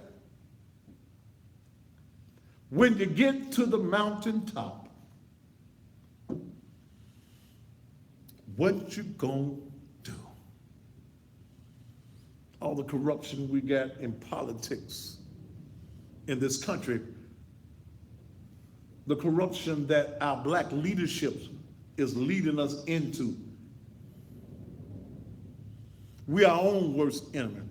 When you get to the mountaintop, what you gonna do? All the corruption we got in politics in this country, the corruption that our black leadership is leading us into. We are our own worst enemy.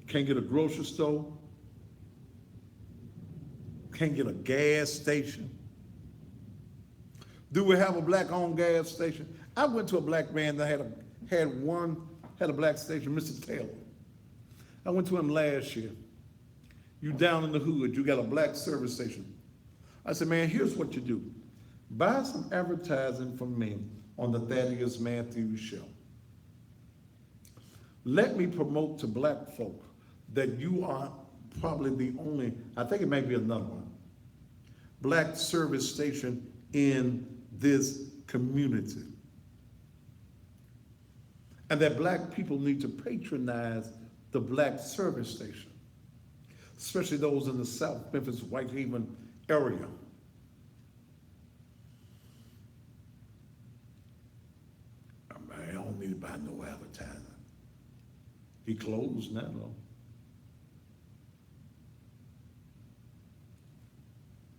Can't get a grocery store, can't get a gas station. Do we have a black-owned gas station? I went to a black man that had a black station, Mr. Taylor. I went to him last year. You down in the hood, you got a black service station. I said, man, here's what you do. Buy some advertising from me on the Thaddeus Matthews Show. Let me promote to black folk that you are probably the only, I think it may be another one, black service station in this community. And that black people need to patronize the black service station, especially those in the South Memphis, Whitehaven area. I don't need to buy no advertising. He closed now, though.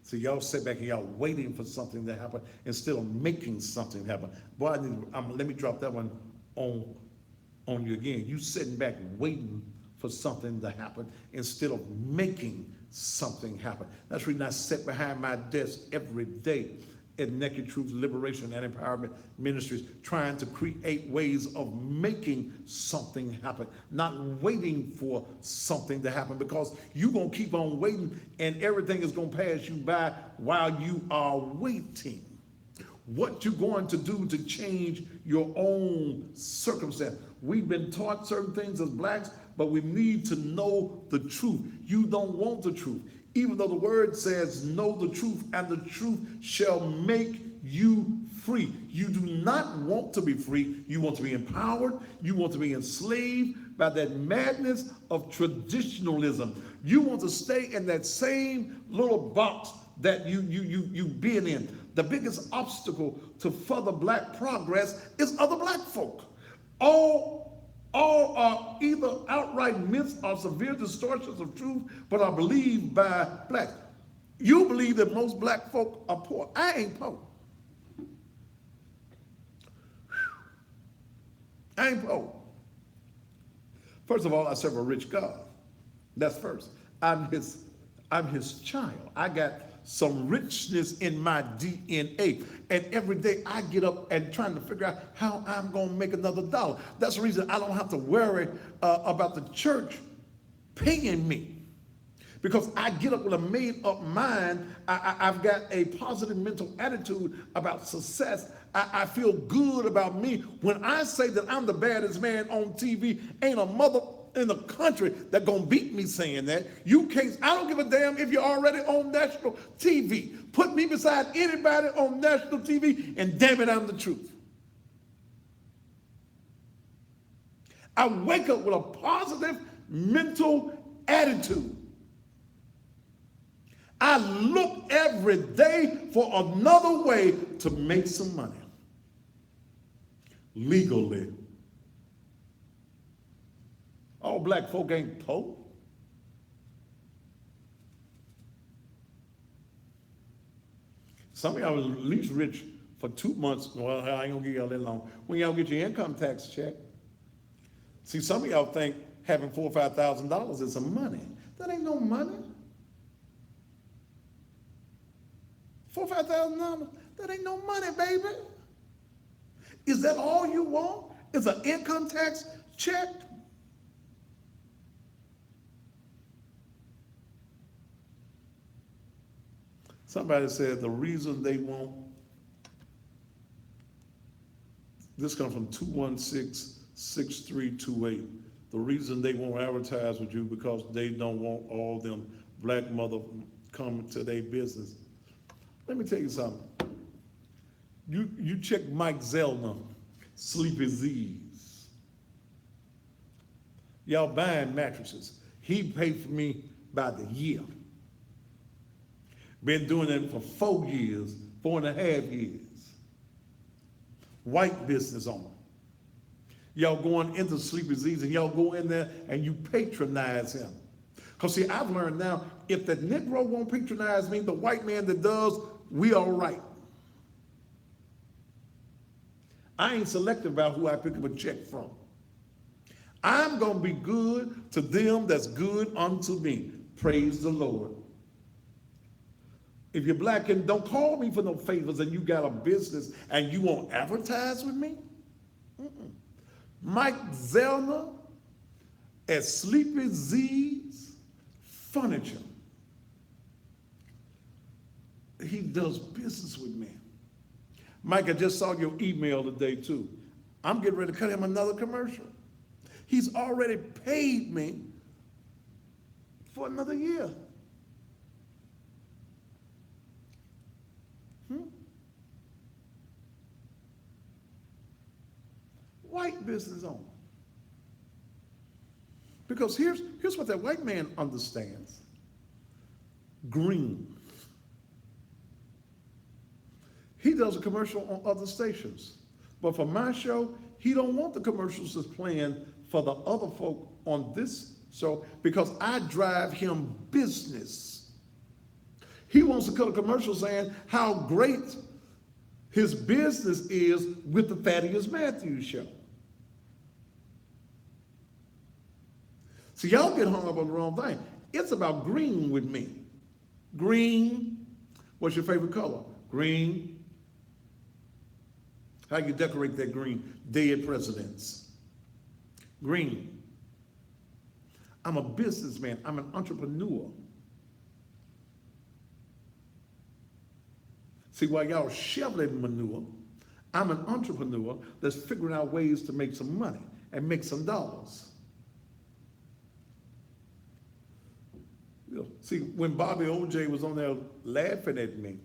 See, y'all sit back and y'all waiting for something to happen instead of making something happen. Boy, let me drop that one on you again. You sitting back waiting for something to happen instead of making something happen. That's the reason I sit behind my desk every day at Naked Truth Liberation and Empowerment Ministries, trying to create ways of making something happen, not waiting for something to happen, because you're going to keep on waiting and everything is going to pass you by while you are waiting. What you're going to do to change your own circumstance. We've been taught certain things as blacks, but we need to know the truth. You don't want the truth. Even though the word says, know the truth, and the truth shall make you free. You do not want to be free. You want to be empowered. You want to be enslaved by that madness of traditionalism. You want to stay in that same little box that you've been in. The biggest obstacle to further black progress is other black folk. All are either outright myths or severe distortions of truth, but are believed by blacks. You believe that most black folk are poor. I ain't poor. I ain't poor. First of all, I serve a rich God. That's first. I'm his child. I got some richness in my DNA. And every day I get up and trying to figure out how I'm going to make another dollar. That's the reason I don't have to worry about the church paying me. Because I get up with a made up mind. I've got a positive mental attitude about success. I feel good about me. When I say that I'm the baddest man on TV, ain't a mother in the country that gonna beat me saying that. You can't, I don't give a damn if you're already on national TV. Put me beside anybody on national TV and damn it, I'm the truth. I wake up with a positive mental attitude. I look every day for another way to make some money. Legally. All black folk ain't poor. Some of y'all was at least rich for 2 months. Well, I ain't gonna give y'all that long. When y'all get your income tax check. See, some of y'all think having $4,000 or $5,000 is some money. That ain't no money. $4,000 or $5,000, that ain't no money, baby. Is that all you want? Is an income tax check? Somebody said the reason they won't, this comes from 216-6328. The reason they won't advertise with you because they don't want all them black mother coming to their business. Let me tell you something. You check Mike Zellner, Sleepy Z's. Y'all buying mattresses. He paid for me by the year. Been doing it for 4 years, 4.5 years. White business owner. Y'all going into Sleepy Z's and y'all go in there and you patronize him. Because see, I've learned now, if the Negro won't patronize me, the white man that does, we all right. I ain't selective about who I pick up a check from. I'm going to be good to them that's good unto me. Praise the Lord. If you're black and don't call me for no favors and you got a business and you won't advertise with me, Mike Zellner at Sleepy Z's Furniture. He does business with me. Mike, I just saw your email today too. I'm getting ready to cut him another commercial. He's already paid me for another year. White business owner. Because here's what that white man understands. Green. He does a commercial on other stations. But for my show, he don't want the commercials that's playing for the other folk on this show because I drive him business. He wants to cut a commercial saying how great his business is with the Thaddeus Matthews show. See, y'all get hung up on the wrong thing. It's about green with me. Green. What's your favorite color? Green. How you decorate that green? Dead presidents. Green. I'm a businessman. I'm an entrepreneur. See, while y'all shoveling manure, I'm an entrepreneur that's figuring out ways to make some money and make some dollars. You know, see, when Bobby OJ was on there laughing at me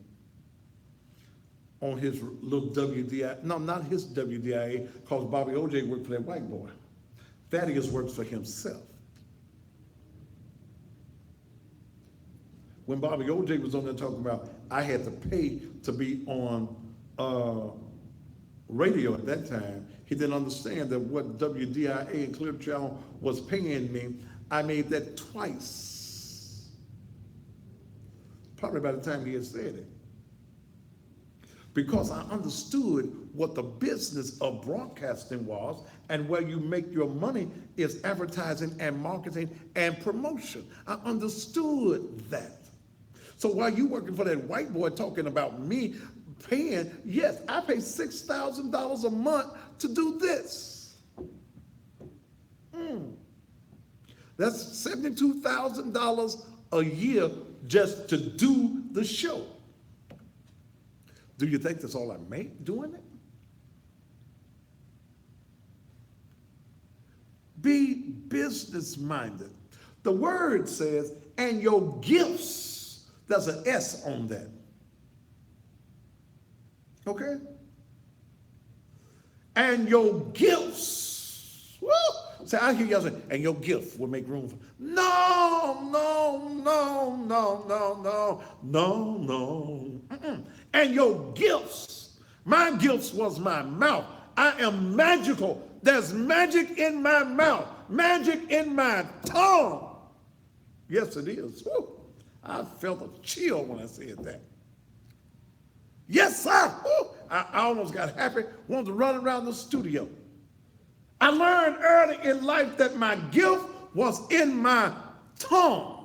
on his little WDI, no, not his WDIA, because Bobby OJ worked for that white boy. Thaddeus works for himself. When Bobby OJ was on there talking about I had to pay to be on radio at that time, he didn't understand that what WDIA and Clear Channel was paying me, I made that twice. Probably by the time he had said it. Because I understood what the business of broadcasting was, and where you make your money is advertising and marketing and promotion. I understood that. So while you working for that white boy talking about me paying, yes, I pay $6,000 a month to do this. That's $72,000 a year just to do the show. Do you think that's all I make doing it? Be business minded. The word says, and your gifts, there's an S on that. Okay? And your gifts. Woo! Say, I hear y'all say, and your gift will make room for. No. And your gifts. My gifts was my mouth. I am magical. There's magic in my mouth, magic in my tongue. Yes, it is. Woo. I felt a chill when I said that. Yes, sir. Woo. I almost got happy, wanted to run around the studio. I learned early in life that my gift was in my tongue.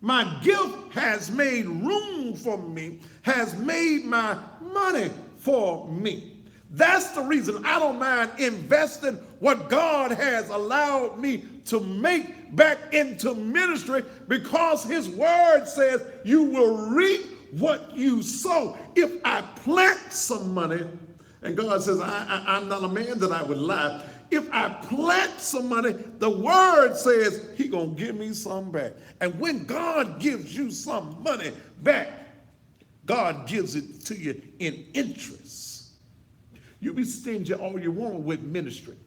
My gift has made room for me, has made my money for me. That's the reason I don't mind investing what God has allowed me to make back into ministry, because his word says you will reap what you sow. If I plant some money, and God says, I'm not a man that I would lie. If I plant some money, the word says he's going to give me some back. And when God gives you some money back, God gives it to you in interest. You be stingy all you want with ministry.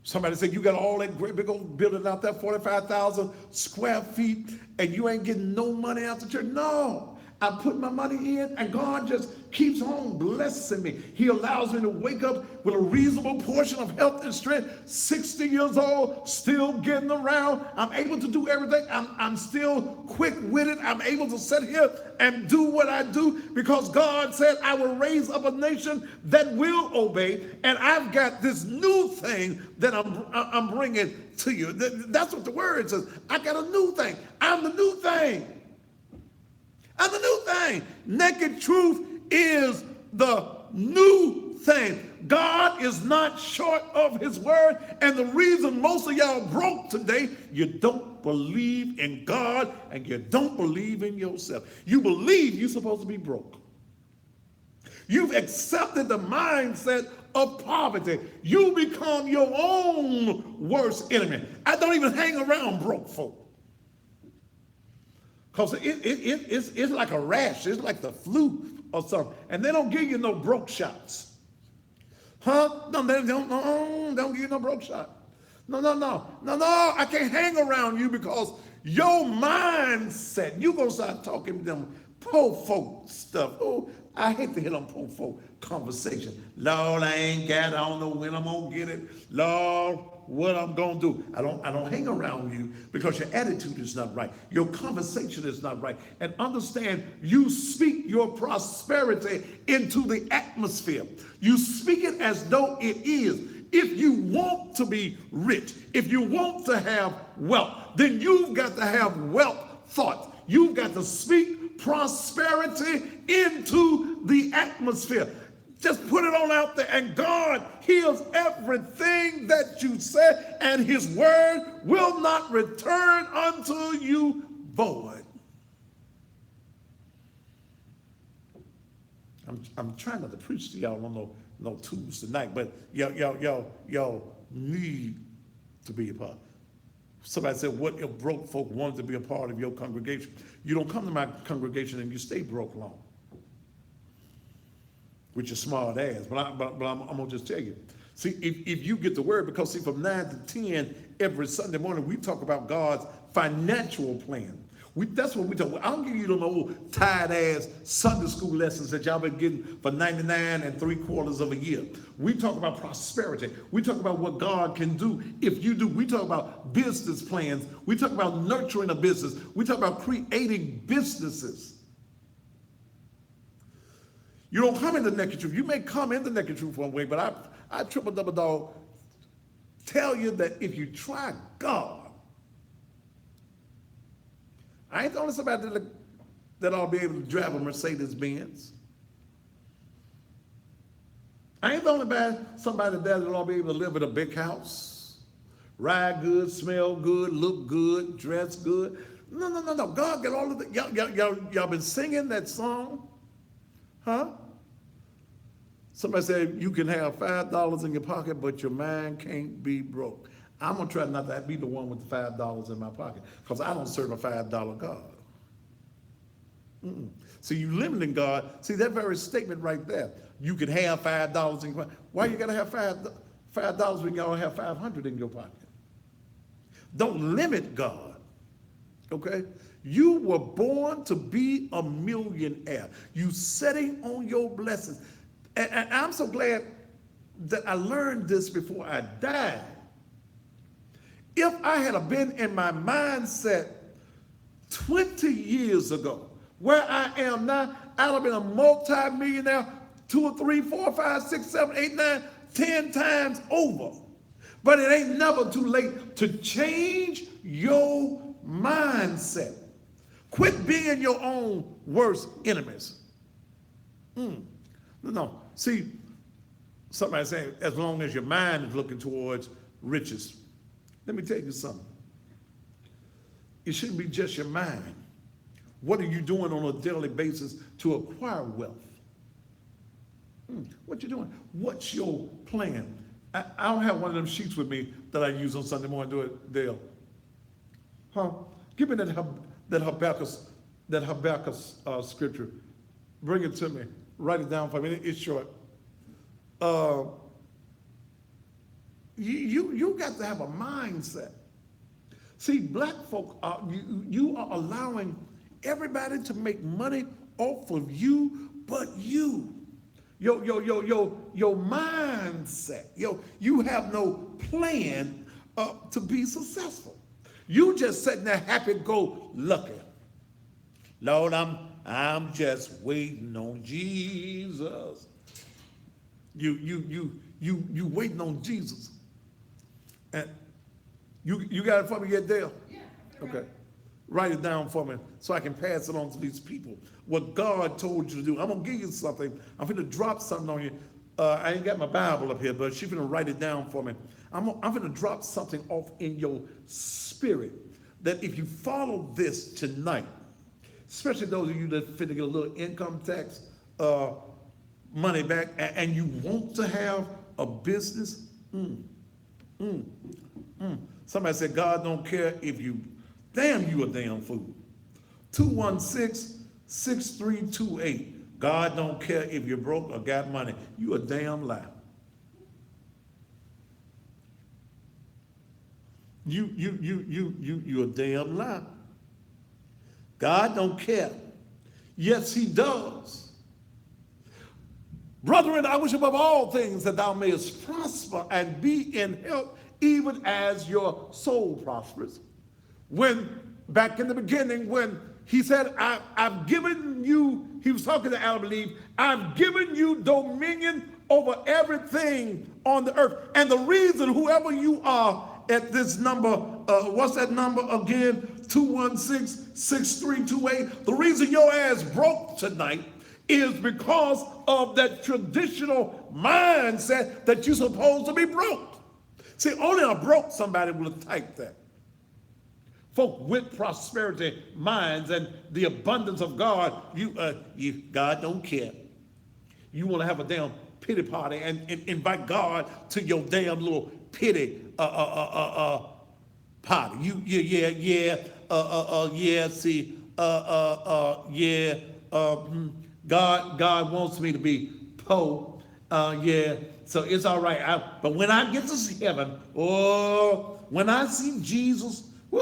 Somebody said, you got all that great big old building out there, 45,000 square feet, and you ain't getting no money out the church. No. I put my money in, and God just keeps on blessing me. He allows me to wake up with a reasonable portion of health and strength, 60 years old, still getting around. I'm able to do everything. I'm still quick-witted. I'm able to sit here and do what I do because God said I will raise up a nation that will obey, and I've got this new thing that I'm bringing to you. That's what the word says. I got a new thing. I'm the new thing. I'm the new thing. Naked truth is the new things. God is not short of his word. And the reason most of y'all broke today, you don't believe in God and you don't believe in yourself. You believe you're supposed to be broke. You've accepted the mindset of poverty. You become your own worst enemy. I don't even hang around broke folk. Because it's like a rash. It's like the flu or something. And they don't give you no broke shots. Huh? No, they don't give you no broke shot. No, I can't hang around you because your mindset, you're going to start talking to them poor folk stuff. Oh, I hate to hear them poor folk conversation. Lord, I ain't got it. I don't know when I'm going to get it. Lord, what I'm going to do. I don't hang around you because your attitude is not right. Your conversation is not right. And understand, you speak your prosperity into the atmosphere. You speak it as though it is. If you want to be rich, if you want to have wealth, then you've got to have wealth thoughts. You've got to speak prosperity into the atmosphere. Just put it on out there, and God hears everything that you say, and his word will not return unto you void. I'm trying not to preach to y'all on no tools tonight, but y'all need to be a part. Somebody said, what if broke folk wanted to be a part of your congregation? You don't come to my congregation and you stay broke long with your smart ass. But I'm going to just tell you. See, if you get the word, because see, from 9 to 10 every Sunday morning, we talk about God's financial plan. That's what we talk about. I don't give you them old tired-ass Sunday school lessons that y'all been getting for 99 3/4 of a year. We talk about prosperity. We talk about what God can do if you do. We talk about business plans. We talk about nurturing a business. We talk about creating businesses. You don't come in the naked truth. You may come in the naked truth one way, but I triple double dog tell you that if you try God, I ain't the only somebody that I'll be able to drive a Mercedes Benz. I ain't the only somebody that'll be able to live in a big house, ride good, smell good, look good, dress good. No. God got all of that. Y'all been singing that song? Huh? Somebody said you can have $5 in your pocket, but your mind can't be broke. I'm going to try not to be the one with the $5 in my pocket because I don't serve a $5 God. So you limiting God. See, that very statement right there. You can have $5 in your pocket. Why you got to have $5 when you don't have 500 in your pocket? Don't limit God, okay? You were born to be a millionaire. You sitting on your blessings. And I'm so glad that I learned this before I died. If I had been in my mindset 20 years ago, where I am now, I'd have been a multi-millionaire 2 or 3, 4, 5, 6, 7, 8, 9, 10 times over. But it ain't never too late to change your mindset. Quit being your own worst enemies. No. See, somebody saying, as long as your mind is looking towards riches. Let me tell you something. It shouldn't be just your mind. What are you doing on a daily basis to acquire wealth? What you doing? What's your plan? I don't have one of them sheets with me that I use on Sunday morning. Do it, Dale. Huh? Give me that Habakkuk scripture. Bring it to me. Write it down for me. It's short. You got to have a mindset. See, black folk you are allowing everybody to make money off of you, but you. Your mindset. You have no plan to be successful. You just sitting there happy-go-lucky. Lord, I'm just waiting on Jesus. You waiting on Jesus. And you got it for me yet, Dale? Yeah. Okay. Write it down for me so I can pass it on to these people. What God told you to do. I'm going to give you something. I'm going to drop something on you. I ain't got my Bible up here, but she's going to write it down for me. I'm going to drop something off in your spirit that if you follow this tonight, especially those of you that fit to get a little income tax money back, and you want to have a business. Somebody said, God don't care if you, damn, you a damn fool. 216-6328. God don't care if you're broke or got money. You a damn lie. You a damn lie. God don't care. Yes, he does. Brethren, I wish above all things that thou mayest prosper and be in health, even as your soul prospers. When, back in the beginning, when he said, I've given you, he was talking to Adam, I believe, I've given you dominion over everything on the earth. And the reason, whoever you are at this number, what's that number again? 216-6328. The reason your ass broke tonight is because of that traditional mindset that you're supposed to be broke. See, only a broke somebody would have typed that. Folk with prosperity minds and the abundance of God, God don't care. You want to have a damn pity party and invite God to your damn little pity party. God wants me to be poor. So it's all right. But when I get to heaven, when I see Jesus, woo,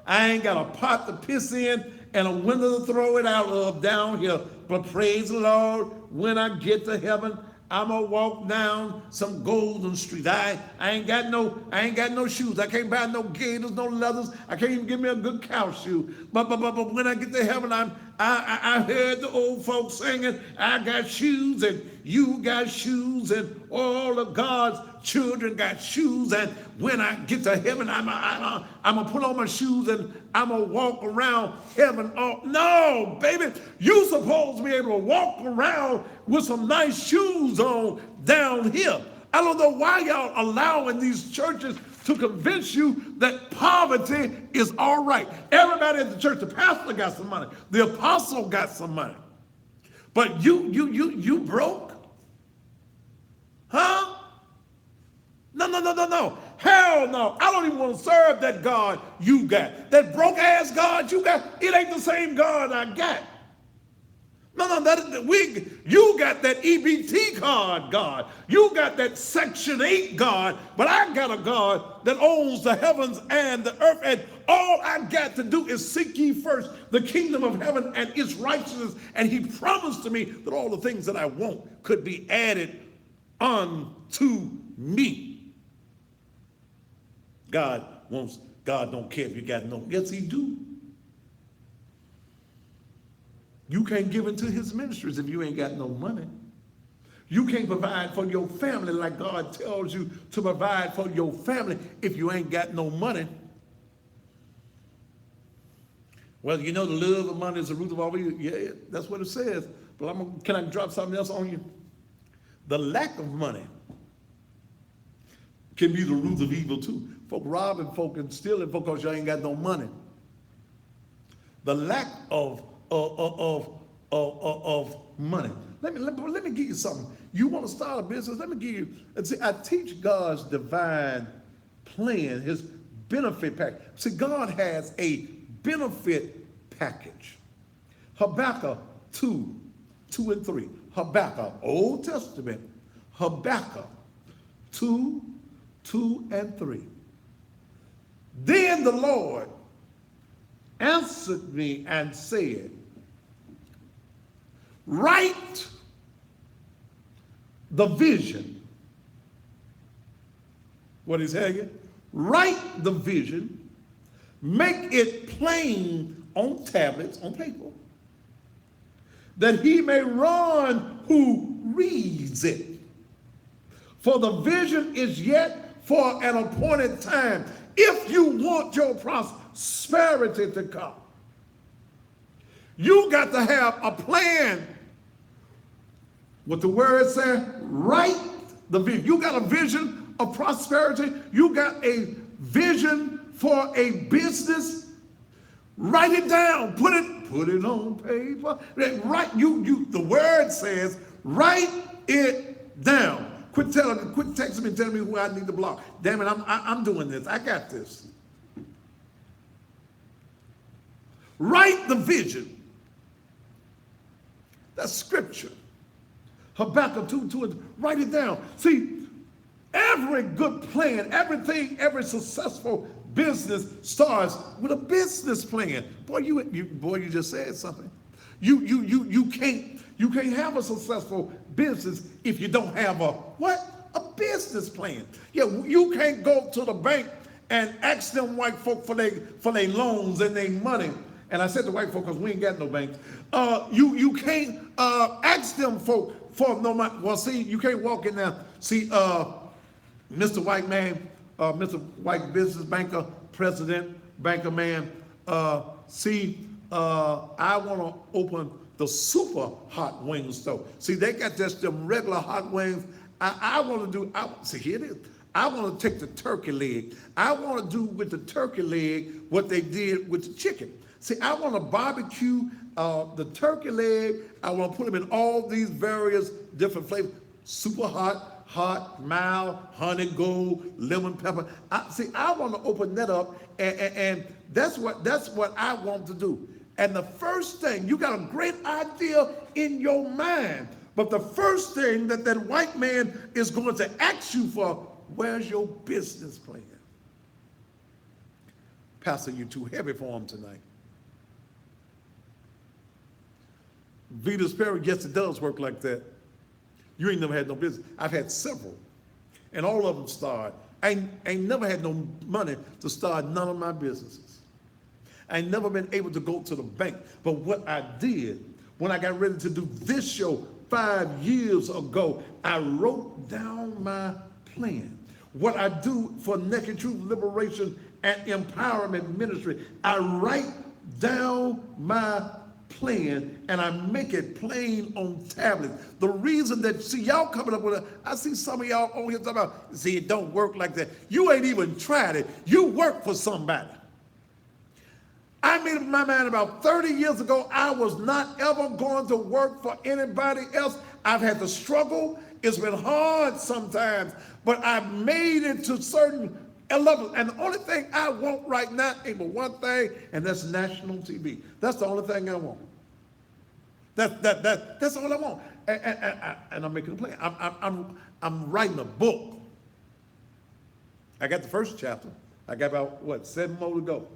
I ain't got a pot to piss in and a window to throw it out of down here. But praise the Lord, when I get to heaven, I'm gonna walk down some golden street. I ain't got no shoes. I can't buy no gaiters, no leathers. I can't even give me a good cow shoe. But when I get to heaven, I heard the old folks singing, I got shoes and you got shoes and all of God's children got shoes. And when I get to heaven, I'm gonna put on my shoes and I'm gonna walk around heaven. Oh no, baby, you supposed to be able to walk around with some nice shoes on down here. I don't know why y'all allowing these churches to convince you that poverty is all right. Everybody at the church, the pastor got some money, the apostle got some money, but you broke, huh? No. Hell no. I don't even want to serve that God you got. That broke ass God you got, it ain't the same God I got. No, you got that EBT card, God. You got that Section 8 God, but I got a God that owns the heavens and the earth, and all I got to do is seek ye first the kingdom of heaven and its righteousness, and he promised to me that all the things that I want could be added unto me. God don't care if you got no, yes he do. You can't give into his ministries if you ain't got no money. You can't provide for your family like God tells you to provide for your family if you ain't got no money. Well, you know the love of money is the root of all evil. Yeah, that's what it says. But can I drop something else on you? The lack of money can be the root of evil too. Folk robbing folk and stealing folk because you ain't got no money. The lack of money. Let me give you something. You want to start a business? Let me give you. See, I teach God's divine plan, his benefit package. See, God has a benefit package. Habakkuk 2:2-3. Habakkuk, Old Testament. Habakkuk 2:2-3. Then the Lord answered me and said, write the vision. What is saying? Write the vision, make it plain on tablets, on paper, that he may run who reads it. For the vision is yet for an appointed time. If you want your prosperity to come, you got to have a plan What the word says, write the vision. You got a vision of prosperity. You got a vision for a business. Write it down. Put it on paper. The word says, write it down. Quit texting me and telling me who I need to block. Damn it, I'm doing this. I got this. Write the vision. That's scripture. Habakkuk 2:2. Write it down. See, every good plan, every successful business starts with a business plan. Boy, you just said something. You can't have a successful business if you don't have a what? A business plan. Yeah, you can't go to the bank and ask them white folk for their loans and their money. And I said to white folk because we ain't got no banks. You can't ask them for no money. Well, see, you can't walk in there. See, Mr. White Man, Mr. White business banker, president, banker man. I want to open the super hot wing store. See, they got just them regular hot wings. I want to do. See, here it is. I want to take the turkey leg. I want to do with the turkey leg what they did with the chicken. See, I want to barbecue the turkey leg. I want to put them in all these various different flavors. Super hot, mild, honey, gold, lemon pepper. I want to open that up, and that's what I want to do. And the first thing, you got a great idea in your mind, but the first thing that white man is going to ask you for, where's your business plan? Pastor, you're too heavy for him tonight. Vita's Perry, yes, it does work like that. You ain't never had no business. I've had several, and all of them started. I ain't never had no money to start none of my businesses. I ain't never been able to go to the bank. But what I did, when I got ready to do this show 5 years ago, I wrote down my plan. What I do for Naked Truth Liberation and Empowerment Ministry, I write down my plan and I make it plain on tablets. The reason that, see, y'all coming up with it, I see some of y'all on here talking about, see, it don't work like that. You ain't even tried it. You work for somebody. I made up my mind about 30 years ago, I was not ever going to work for anybody else. I've had to struggle. It's been hard sometimes, but I've made it to certain levels. And the only thing I want right now ain't but one thing, and that's national TV. That's the only thing I want. That's all I want. And I'm making a plan. I'm writing a book. I got the first chapter. I got about, 7 more to go.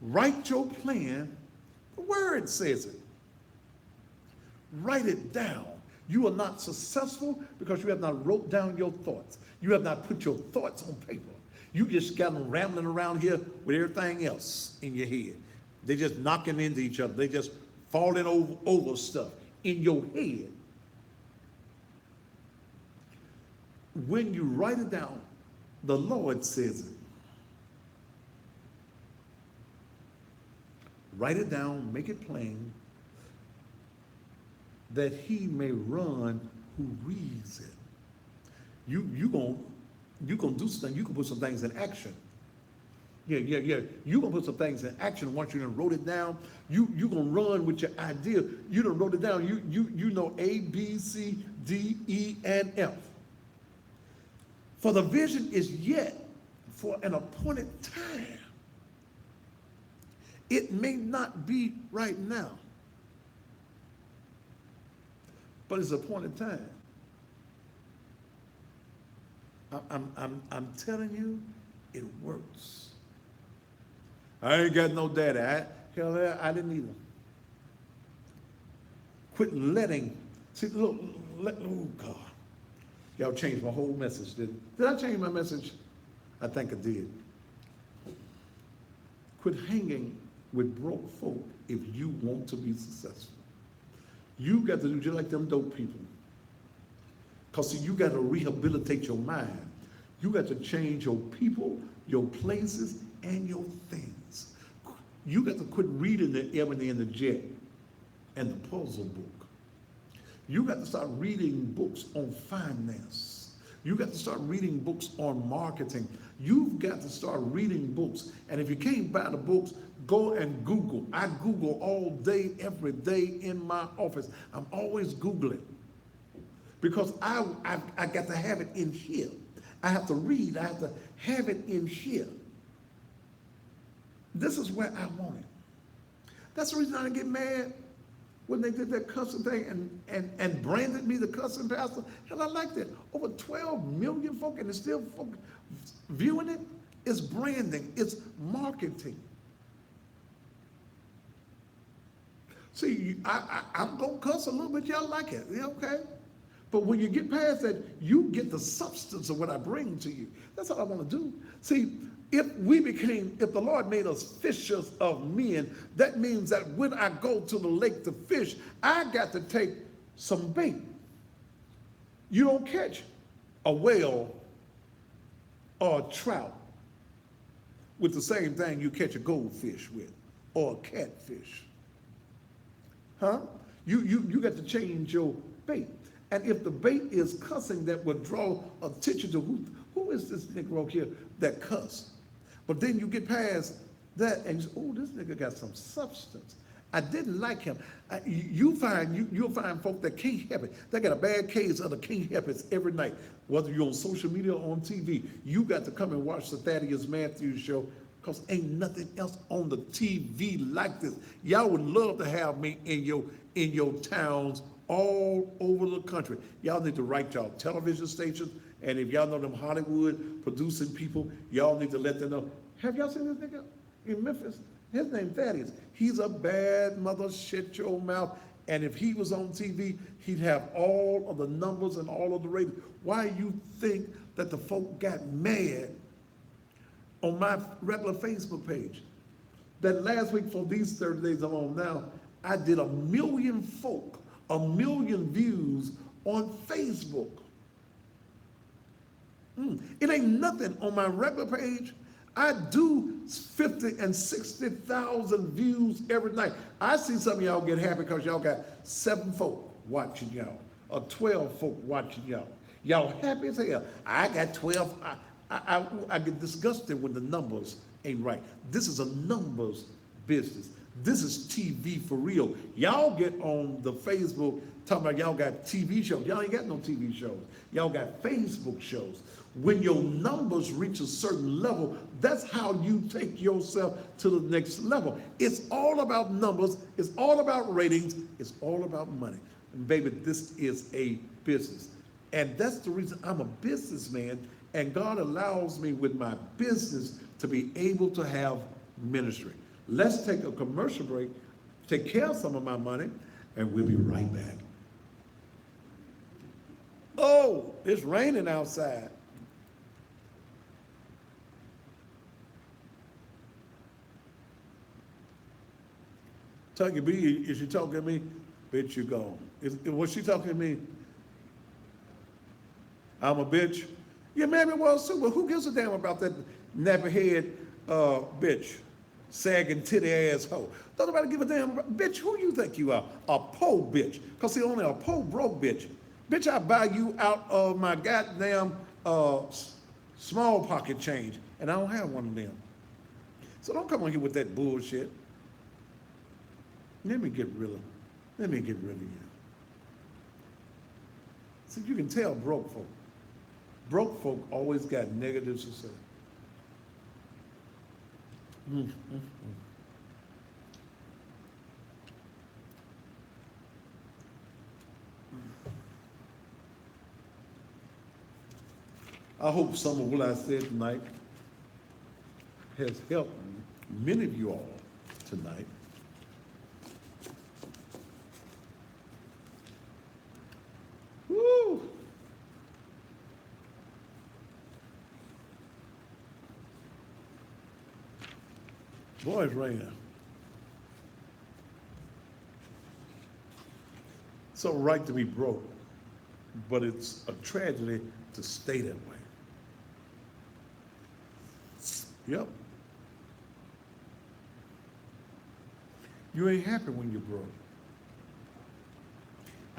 Write your plan. The word says it. Write it down. You are not successful because you have not wrote down your thoughts. You have not put your thoughts on paper. You just got them rambling around here with everything else in your head. They're just knocking into each other. They just falling over stuff in your head. When you write it down, the Lord says it. Write it down, make it plain, that he may run who reads it. You gonna do something. You can put some things in action. Yeah. You gonna put some things in action once you done wrote it down. You gonna run with your idea. You done wrote it down. You know A, B, C, D, E, and F. For the vision is yet for an appointed time. It may not be right now, but it's appointed time. I'm telling you, it works. I ain't got no daddy. I didn't either. Quit letting. See, look, oh God, y'all changed my whole message. Did I change my message? I think I did. Quit hanging with broke folk if you want to be successful. You got to do just like them dope people. Because see, you got to rehabilitate your mind. You got to change your people, your places, and your things. You got to quit reading the Ebony and the Jet. and the puzzle book. You got to start reading books on finance. You got to start reading books on marketing. You've got to start reading books. And if you can't buy the books, go and Google. I Google all day, every day in my office. I'm always Googling because I got to have it in here. I have to read. I have to have it in here. This is where I want it. That's the reason I didn't get mad when they did that cussing thing and branded me the cussing pastor. Hell, I like that. Over 12 million folk, and it's still folk viewing it. It's branding. It's marketing. See, I'm going to cuss a little bit. Y'all like it. Yeah, okay. But when you get past that, you get the substance of what I bring to you. That's all I want to do. See, if the Lord made us fishers of men, that means that when I go to the lake to fish, I got to take some bait. You don't catch a whale or a trout with the same thing you catch a goldfish with or a catfish. Huh? You got to change your bait. And if the bait is cussing, that would draw attention to who is this Negro here that cuss? But then you get past that and you say, oh, this nigga got some substance. I didn't like him. You'll find folk that can't help it. They got a bad case of the can't help it every night. Whether you're on social media or on TV, you got to come and watch the Thaddeus Matthews show because ain't nothing else on the TV like this. Y'all would love to have me in your towns all over the country. Y'all need to write y'all television stations, and if y'all know them Hollywood producing people, y'all need to let them know. Have y'all seen this nigga in Memphis? His name Thaddeus. He's a bad mother, shut your mouth. And if he was on TV, he'd have all of the numbers and all of the ratings. Why you think that the folk got mad on my regular Facebook page? That last week for these 30 days I'm on now, I did 1 million folk, 1 million views on Facebook. It ain't nothing on my regular page. I do 50 and 60,000 views every night. I see some of y'all get happy because y'all got 7 folk watching y'all, or 12 folk watching y'all. Y'all happy as hell. I got 12. I get disgusted when the numbers ain't right. This is a numbers business. This is TV for real. Y'all get on the Facebook talking about y'all got TV shows. Y'all ain't got no TV shows. Y'all got Facebook shows. When your numbers reach a certain level, that's how you take yourself to the next level. It's all about numbers. It's all about ratings. It's all about money. And baby, this is a business. And that's the reason I'm a businessman. And God allows me with my business to be able to have ministry. Let's take a commercial break, take care of some of my money, and we'll be right back. Oh, it's raining outside. Tucky B, is she talking to me? Bitch, you gone. Was she talking to me? I'm a bitch. Yeah, maybe it was too, but who gives a damn about that nappy head bitch? Sagging titty ass hoe. Don't nobody give a damn about, bitch, who you think you are? A po bitch. Because see, only a po broke bitch. Bitch, I buy you out of my goddamn small pocket change, and I don't have one of them. So don't come on here with that bullshit. Let me get rid of you. See, you can tell broke folk. Broke folk always got negatives to say. I hope some of what I said tonight has helped many of you all tonight. Woo! Boy, it's raining. It's all right to be broke, but it's a tragedy to stay that way. Yep. You ain't happy when you're broke.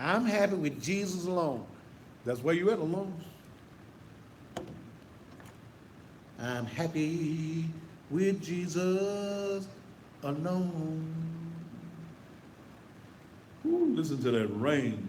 I'm happy with Jesus alone. That's where you at alone. I'm happy with Jesus alone. Ooh, listen to that rain.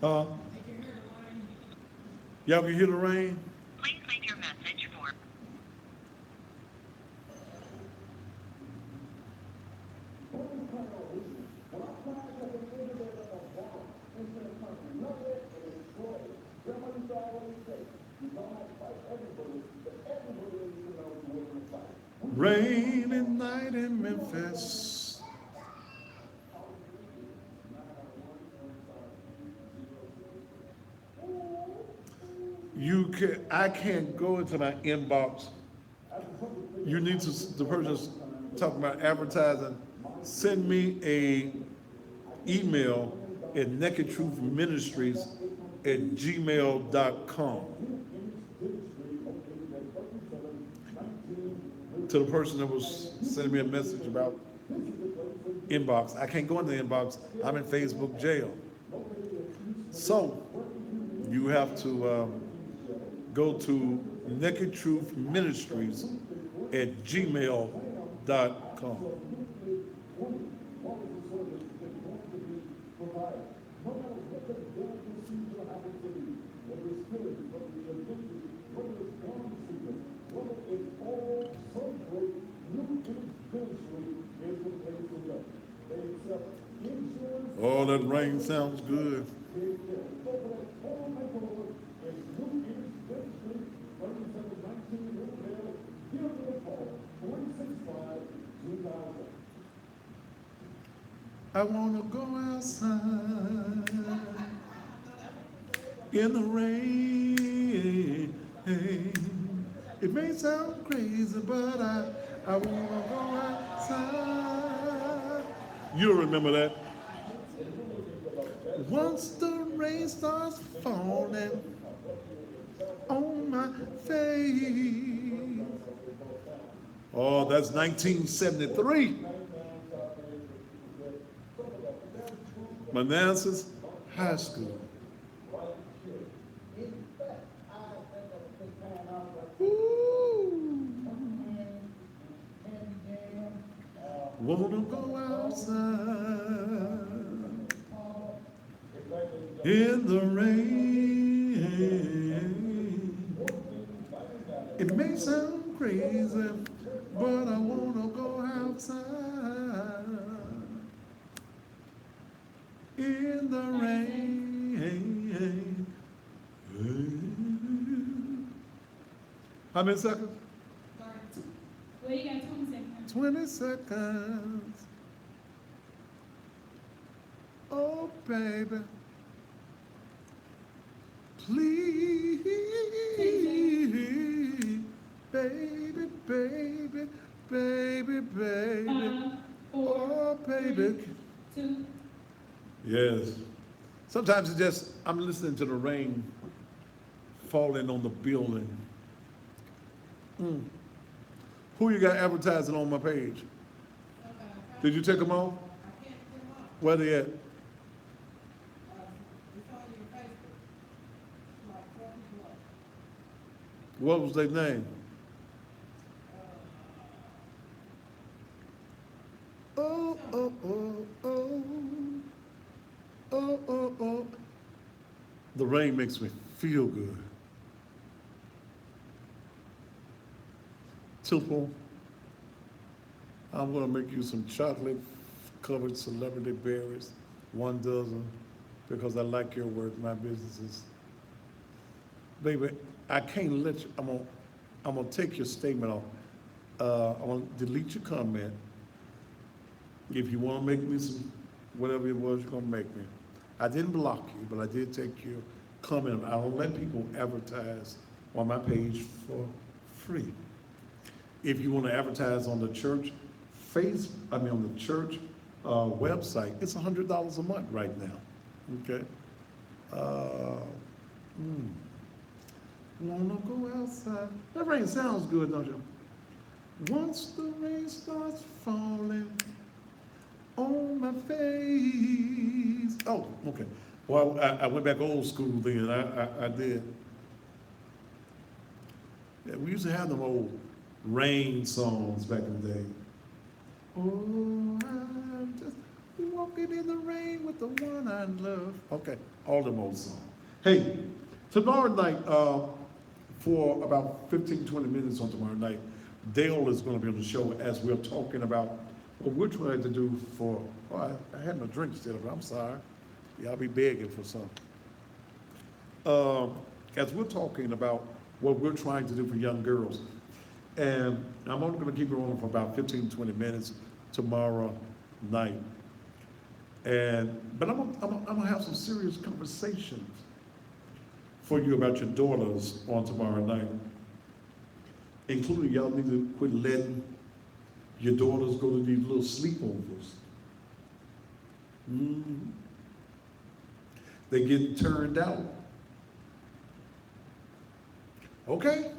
Uh, y'all can hear the rain? Please leave your message for Rain at night in Memphis. I can't go into my inbox. You need to, the person's talking about advertising, send me a email at nakedtruthministries@gmail.com to the person that was sending me a message about inbox. I can't go in the inbox. I'm in Facebook jail. So you have to go to nakedtruthministries@gmail.com. Oh, that rain sounds good. I wanna go outside in the rain. It may sound crazy, but I wanna go outside. You'll remember that. Once the rain starts falling on my face. Oh, that's 1973. Manassas High School. Ooh. Wanna go outside in the rain. It may sound crazy, but I wanna go outside in the rain. How many seconds? Well, you got 20 seconds. 20 seconds. Oh, baby. Please, baby, baby, baby, baby. 4, Oh, baby. 2. Yes. Sometimes it's just, I'm listening to the rain falling on the building. Who you got advertising on my page? Did you take them off? Where they at? What was their name? Oh, oh, oh, oh. Oh, oh, oh. The rain makes me feel good. Temple, I'm gonna make you some chocolate covered celebrity berries, 1 dozen, because I like your work, my businesses. Baby, I can't let you, I'm gonna take your statement off. I'm gonna delete your comment. If you wanna make me some, whatever it was you're gonna make me. I didn't block you, but I did take your comment. I don't let people advertise on my page for free. If you wanna advertise on the church on the church, website, it's $100 a month right now, okay? Wanna go outside? That rain sounds good, don't you? Once the rain starts falling on my face. Oh, okay. Well, I went back old school then. I did. Yeah, we used to have them old rain songs back in the day. Oh, I'm just walking in the rain with the one I love. Okay, all them old songs. Hey, tomorrow night, for about 15, 20 minutes on tomorrow night, Dale is going to be on the show as we're talking about what we're trying to do for, I had my drink still, but I'm sorry. Yeah, I'll be begging for some. As we're talking about what we're trying to do for young girls. And I'm only going to keep it on for about 15, 20 minutes tomorrow night. But I'm gonna have some serious conversations for you about your daughters on tomorrow night. Including y'all need to quit letting your daughters go to these little sleepovers. They get turned out. Okay?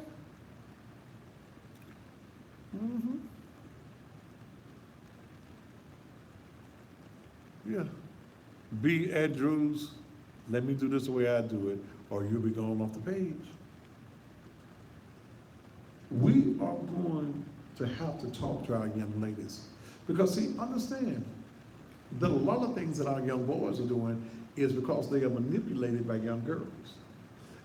Yeah. B. Andrews, let me do this the way I do it, or you'll be going off the page. We are going to have to talk to our young ladies. Because see, understand that a lot of things that our young boys are doing is because they are manipulated by young girls.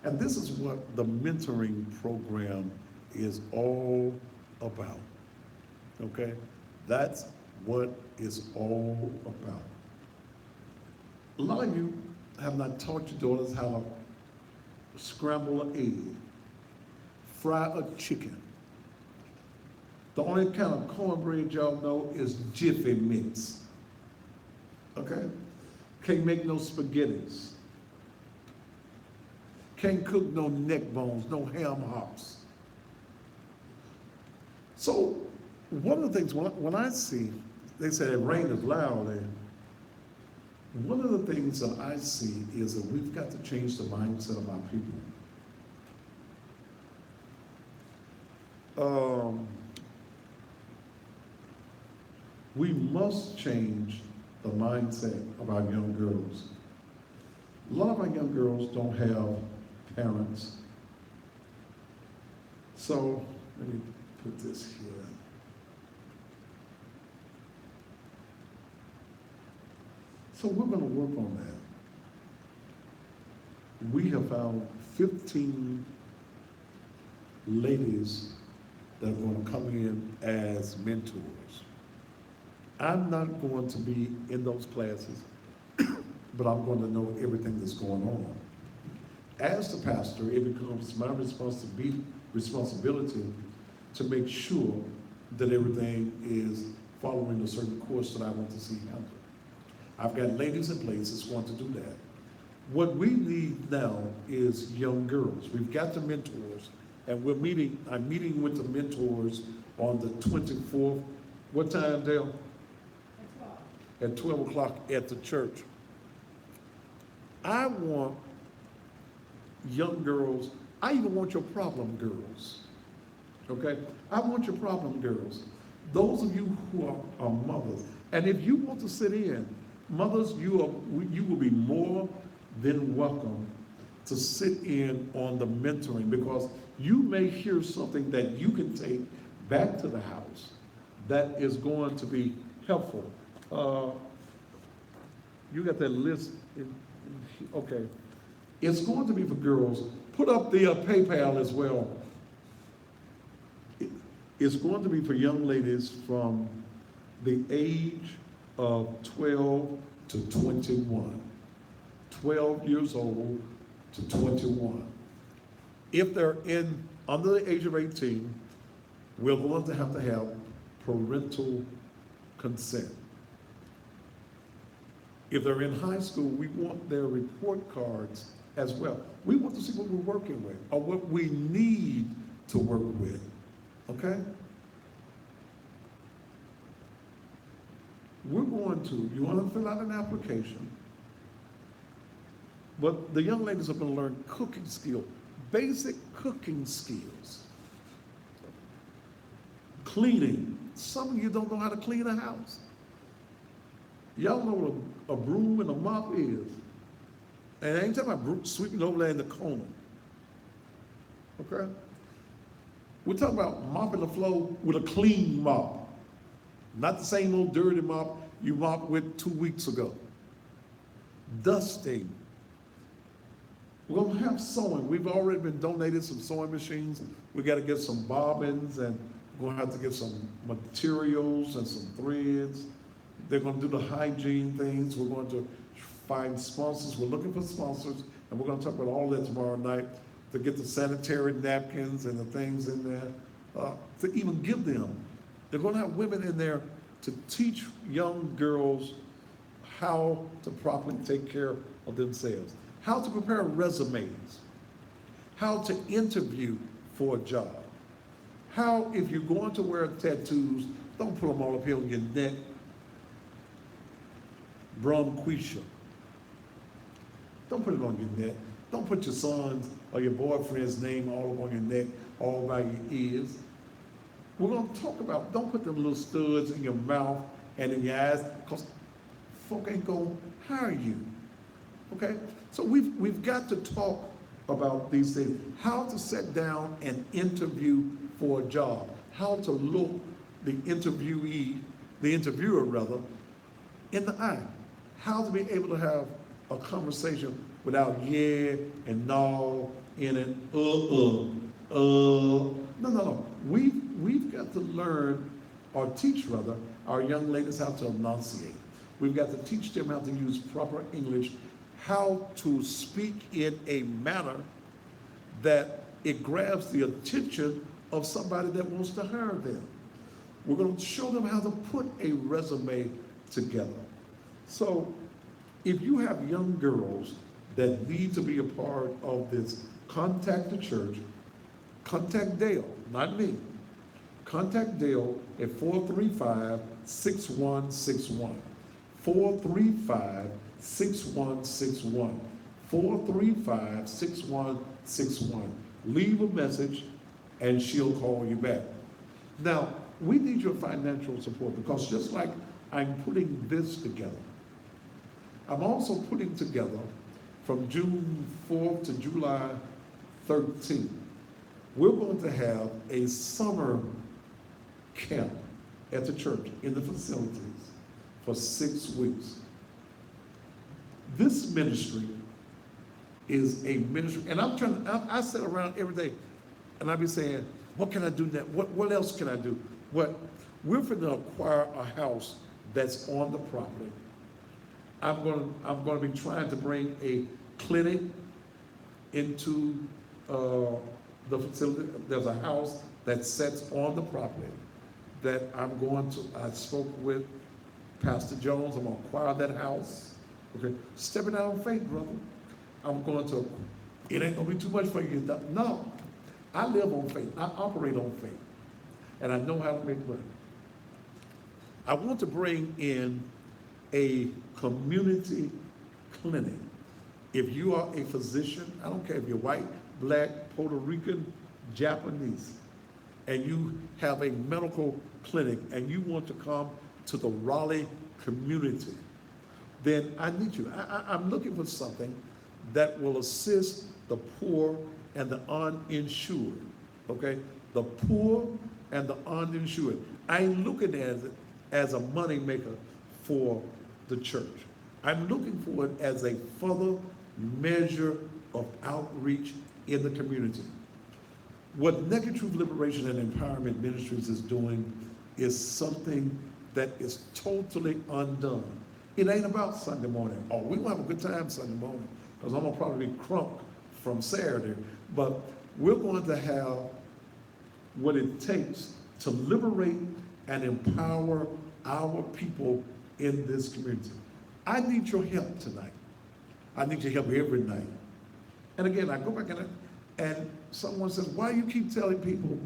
And this is what the mentoring program is all about, okay? That's what it's all about. A lot of you have not taught your daughters how to scramble an egg, fry a chicken. The only kind of cornbread y'all know is Jiffy Mix, okay? Can't make no spaghettis. Can't cook no neck bones, no ham hocks. So one of the things, when I see, they say that rain is loud, and one of the things that I see is that we've got to change the mindset of our people. We must change the mindset of our young girls. A lot of our young girls don't have parents. So let me put this here. So we're going to work on that. We have found 15 ladies that are going to come in as mentors. I'm not going to be in those classes, but I'm going to know everything that's going on. As the pastor, it becomes my responsibility to make sure that everything is following a certain course that I want to see handled. I've got ladies in place that's going to do that. What we need now is young girls. We've got the mentors, and I'm meeting with the mentors on the 24th. What time, Dale? At 12 o'clock at the church. I want young girls, I even want your problem girls, okay? I want your problem girls. Those of you who are mothers, and if you want to sit in, mothers, you will be more than welcome to sit in on the mentoring, because you may hear something that you can take back to the house that is going to be helpful. You got that list, okay. It's going to be for girls. Put up the PayPal as well. It's going to be for young ladies from the age of 12 to 21. 12 years old to 21. If they're under the age of 18, we're going to have parental consent. If they're in high school, we want their report cards as well. We want to see what we're working with or what we need to work with, okay? We're going to, you want to fill out an application, but the young ladies are going to learn cooking skills, basic cooking skills. Cleaning. Some of you don't know how to clean a house. Y'all know what a broom and a mop is. And I ain't talking about sweeping over there in the corner. Okay? We're talking about mopping the floor with a clean mop. Not the same old dirty mop you mopped with 2 weeks ago. Dusting. We're gonna have sewing. We've already been donated some sewing machines. We gotta get some bobbins, and we're gonna have to get some materials and some threads. They're gonna do the hygiene things. We're going to find sponsors. We're looking for sponsors, and we're gonna talk about all that tomorrow night to get the sanitary napkins and the things in there, to even give them. They're gonna have women in there to teach young girls how to properly take care of themselves, how to prepare resumes, how to interview for a job, how, if you're going to wear tattoos, don't put them all up here on your neck. Bronquisha. Don't put it on your neck. Don't put your son's or your boyfriend's name all up on your neck, all by your ears. We're going to talk about, don't put them little studs in your mouth and in your eyes, because folk ain't going to hire you. Okay? So we've got to talk about these things. How to sit down and interview for a job. How to look the interviewer rather, in the eye. How to be able to have a conversation without yeah and no in it, No. We've got to learn, or teach rather, our young ladies how to enunciate. We've got to teach them how to use proper English, how to speak in a manner that it grabs the attention of somebody that wants to hire them. We're going to show them how to put a resume together. So if you have young girls that need to be a part of this, contact the church, contact Dale, not me. Contact Dale at 435-6161. 435-6161. 435-6161. Leave a message and she'll call you back. Now, we need your financial support, because just like I'm putting this together, I'm also putting together from June 4th to July 13th, we're going to have a summer camp at the church in the facilities for 6 weeks. This ministry is a ministry, and I sit around every day and I be saying, what can I do now? What else can I do? We're going to acquire a house that's on the property. I'm going to be trying to bring a clinic into the facility. There's a house that sits on the property that I spoke with Pastor Jones. I'm going to acquire that house. Okay, stepping out on faith, brother. It ain't going to be too much for you. No, I live on faith. I operate on faith. And I know how to make money. I want to bring in a community clinic. If you are a physician, I don't care if you're white, black, Puerto Rican, Japanese, and you have a medical clinic and you want to come to the Raleigh community, then I need you. I'm looking for something that will assist the poor and the uninsured, okay? The poor and the uninsured. I ain't looking at it as a money maker for the church. I'm looking for it as a further measure of outreach in the community. What Naked Truth Liberation and Empowerment Ministries is doing is something that is totally undone. It ain't about Sunday morning. Oh, we're gonna have a good time Sunday morning, because I'm gonna probably be crunk from Saturday. But we're going to have what it takes to liberate and empower our people in this community. I need your help tonight. I need your help every night. And again, I go back and someone says, why you keep telling people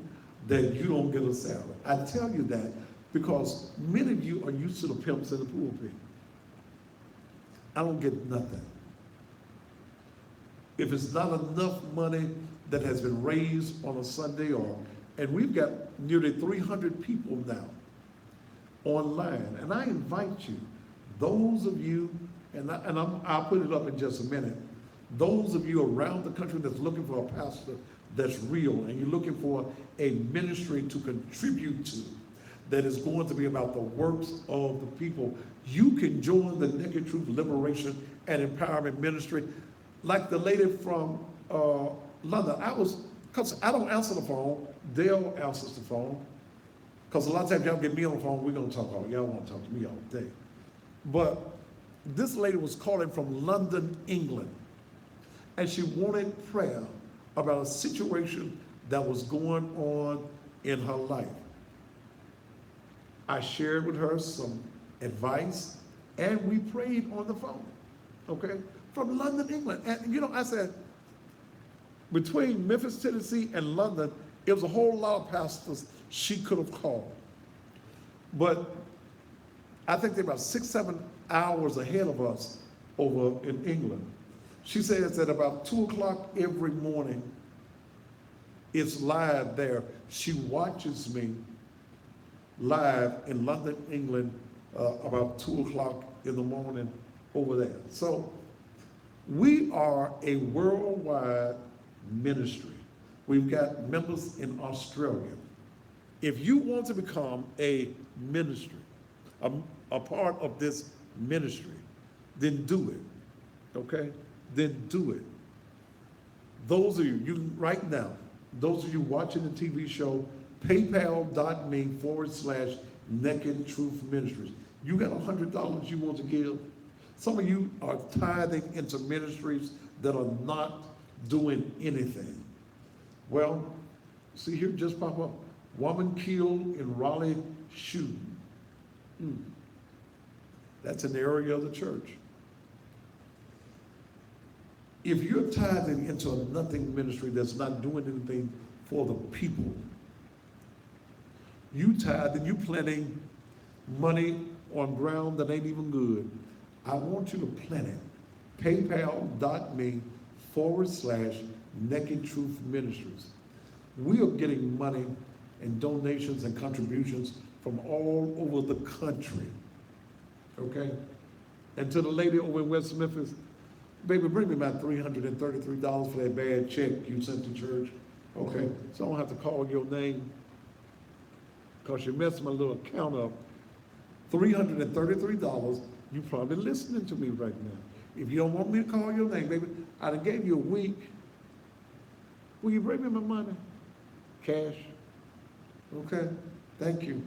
that you don't get a salary? I tell you that because many of you are used to the pimps in the pulpit. I don't get nothing. If it's not enough money that has been raised on a Sunday and we've got nearly 300 people now online, and I invite you, those of you, I'll put it up in just a minute, those of you around the country that's looking for a pastor that's real, and you're looking for a ministry to contribute to, that is going to be about the works of the people, you can join the Naked Truth Liberation and Empowerment Ministry. Like the lady from London, because I don't answer the phone, Dale answers the phone. Because a lot of times y'all get me on the phone, we're gonna talk y'all want to talk to me all day. But this lady was calling from London, England, and she wanted prayer about a situation that was going on in her life. I shared with her some advice, and we prayed on the phone, okay? From London, England. And I said, between Memphis, Tennessee, and London, it was a whole lot of pastors she could have called. But I think they're about 6-7 hours ahead of us over in England. She says that about 2 o'clock every morning, it's live there. She watches me live in London, England, about 2 o'clock in the morning over there. So we are a worldwide ministry. We've got members in Australia. If you want to become a ministry, a part of this ministry, then do it, okay? Then do it. Those of you right now, those of you watching the TV show, paypal.me/Naked Truth Ministries. You got $100 you want to give? Some of you are tithing into ministries that are not doing anything. Well, see here, just pop up. Woman killed in Raleigh shooting. That's an area of the church. If you're tithing into a nothing ministry that's not doing anything for the people, you tithe and you planting money on ground that ain't even good, I want you to plant it. paypal.me/Naked Truth Ministries. We are getting money and donations and contributions from all over the country, okay? And to the lady over in West Memphis, baby, bring me about $333 for that bad check you sent to church, okay? So I don't have to call your name because you messed my little account up. $333, you probably listening to me right now. If you don't want me to call your name, baby, I done gave you a week. Will you bring me my money? Cash? Okay, thank you.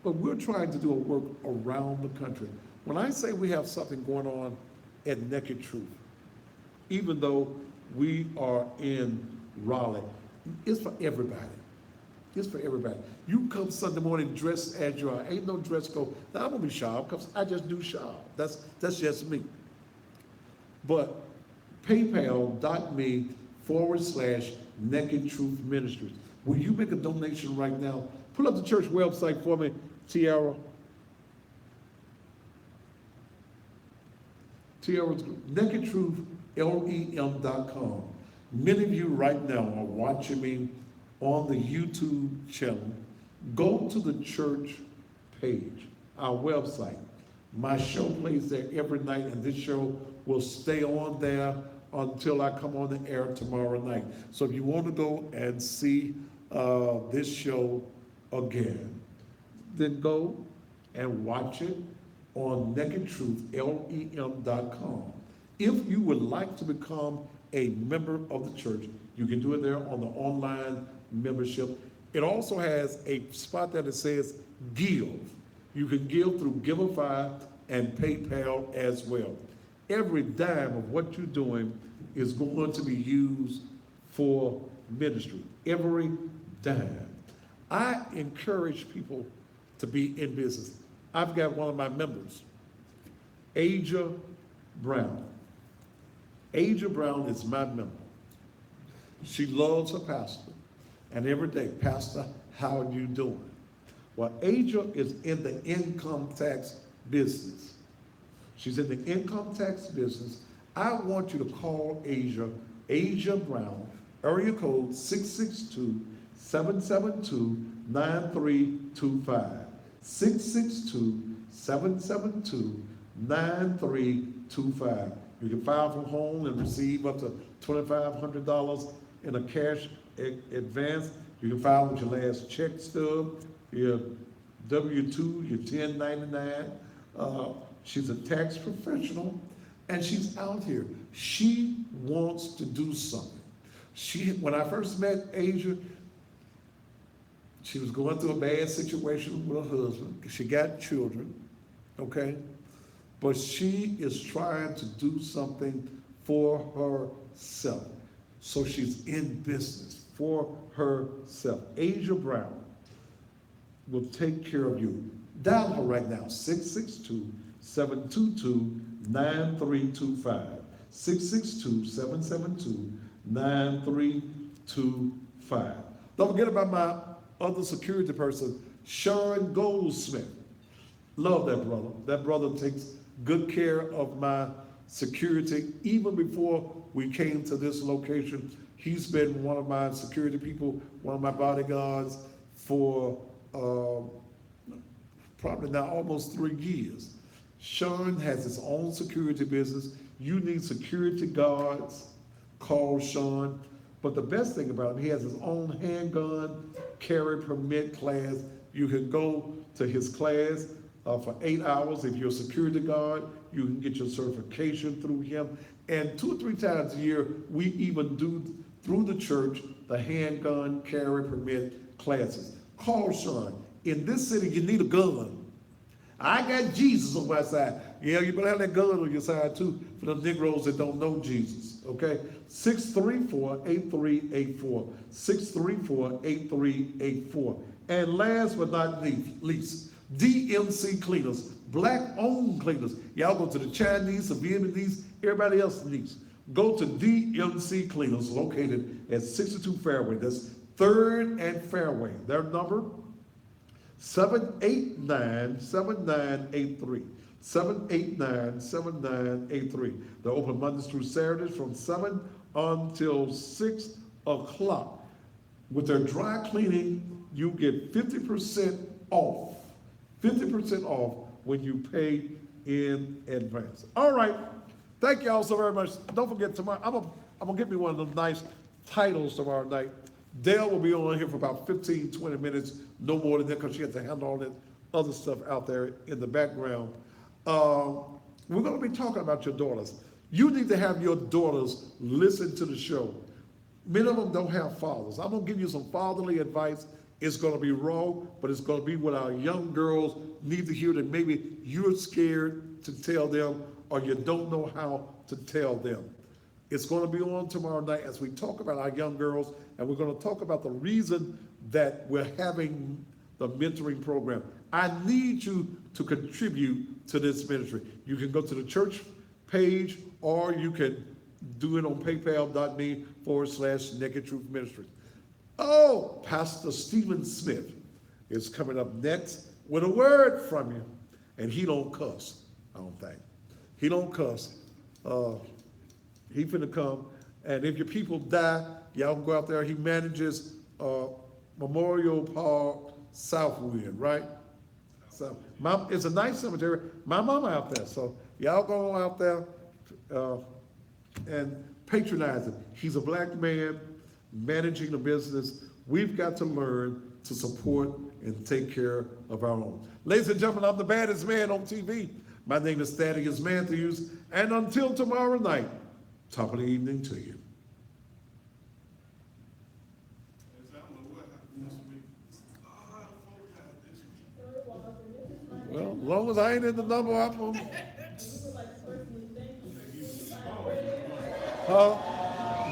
But we're trying to do a work around the country. When I say we have something going on at Naked Truth, even though we are in Raleigh, it's for everybody. It's for everybody. You come Sunday morning dressed as you are. Ain't no dress code. Now, I'm gonna be sharp because I just do sharp. That's just me. But paypal.me/Naked Truth Ministries. Will you make a donation right now? Pull up the church website for me, Tiara. Tiara's nakedtruth.lem.com. Many of you right now are watching me on the YouTube channel. Go to the church page, our website. My show plays there every night, and this show will stay on there until I come on the air tomorrow night. So if you want to go and see this show again, then go and watch it on nakedtruth.lem.com. If you would like to become a member of the church, you can do it there on the online membership. It also has a spot that it says give. You can give through Giveify and PayPal as well. Every dime of what you're doing is going to be used for ministry. Every dime. I encourage people to be in business. I've got one of my members Aja Brown. Aja Brown is my member. She loves her pastor. And every day, Pastor, how are you doing? Well, Aja is in the income tax business. She's in the income tax business. I want you to call Aja Brown, area code 662-772-9325. 662-772-9325. You can file from home and receive up to $2,500 in a cash advance. You can file with your last check stub, your W-2, your 1099. She's a tax professional, and she's out here. She wants to do something. When I first met Aja, she was going through a bad situation with her husband. She got children, okay? But she is trying to do something for herself. So she's in business for herself. Aja Brown will take care of you. Dial her right now, 662-722-9325. 662-772-9325. Don't forget about my other security person, Sharon Goldsmith. Love that brother. That brother takes good care of my security. Even before we came to this location, he's been one of my security people, one of my bodyguards for probably now almost 3 years. Sean has his own security business. You need security guards, call Sean. But the best thing about him, he has his own handgun carry permit class. You can go to his class for 8 hours. If you're a security guard, you can get your certification through him. And 2 or 3 times a year, we even do through the church the handgun carry permit classes. Call Sean. In this city, you need a gun. I got Jesus on my side. Yeah, you better have that gun on your side too for the Negroes that don't know Jesus, okay? 634-8384. 634-8384. And last but not least, DMC Cleaners, black-owned cleaners. Y'all go to the Chinese, the Vietnamese, everybody else needs. Go to DMC Cleaners, located at 62 Fairway. That's 3rd and Fairway. Their number, 789-7983. 789-7983. They're open Mondays through Saturdays from 7 until 6 o'clock. With their dry cleaning, you get 50% off. 50% off when you pay in advance. All right. Thank y'all so very much. Don't forget tomorrow, I'm gonna get me one of those nice titles tomorrow night. Dale will be on here for about 15, 20 minutes, no more than that, because she has to handle all that other stuff out there in the background. We're gonna be talking about your daughters. You need to have your daughters listen to the show. Many of them don't have fathers. I'm gonna give you some fatherly advice. It's gonna be raw, but it's gonna be what our young girls need to hear that maybe you're scared to tell them or you don't know how to tell them. It's gonna be on tomorrow night as we talk about our young girls, and we're gonna talk about the reason that we're having the mentoring program. I need you to contribute to this ministry. You can go to the church page, or you can do it on paypal.me/Naked Truth Ministries. Oh, Pastor Stephen Smith is coming up next with a word from you. And he don't cuss, I don't think. He don't cuss. He finna come. And if your people die, y'all can go out there. He manages Memorial Park Southwind, right? So it's a nice cemetery. My mama out there. So y'all go out there and patronize him. He's a black man managing the business. We've got to learn to support and take care of our own. Ladies and gentlemen, I'm the baddest man on TV. My name is Thaddeus Matthews, and until tomorrow night, top of the evening to you. Well, as long as I ain't in the number, I'm on.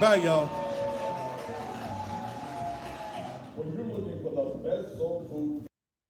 Bye, y'all.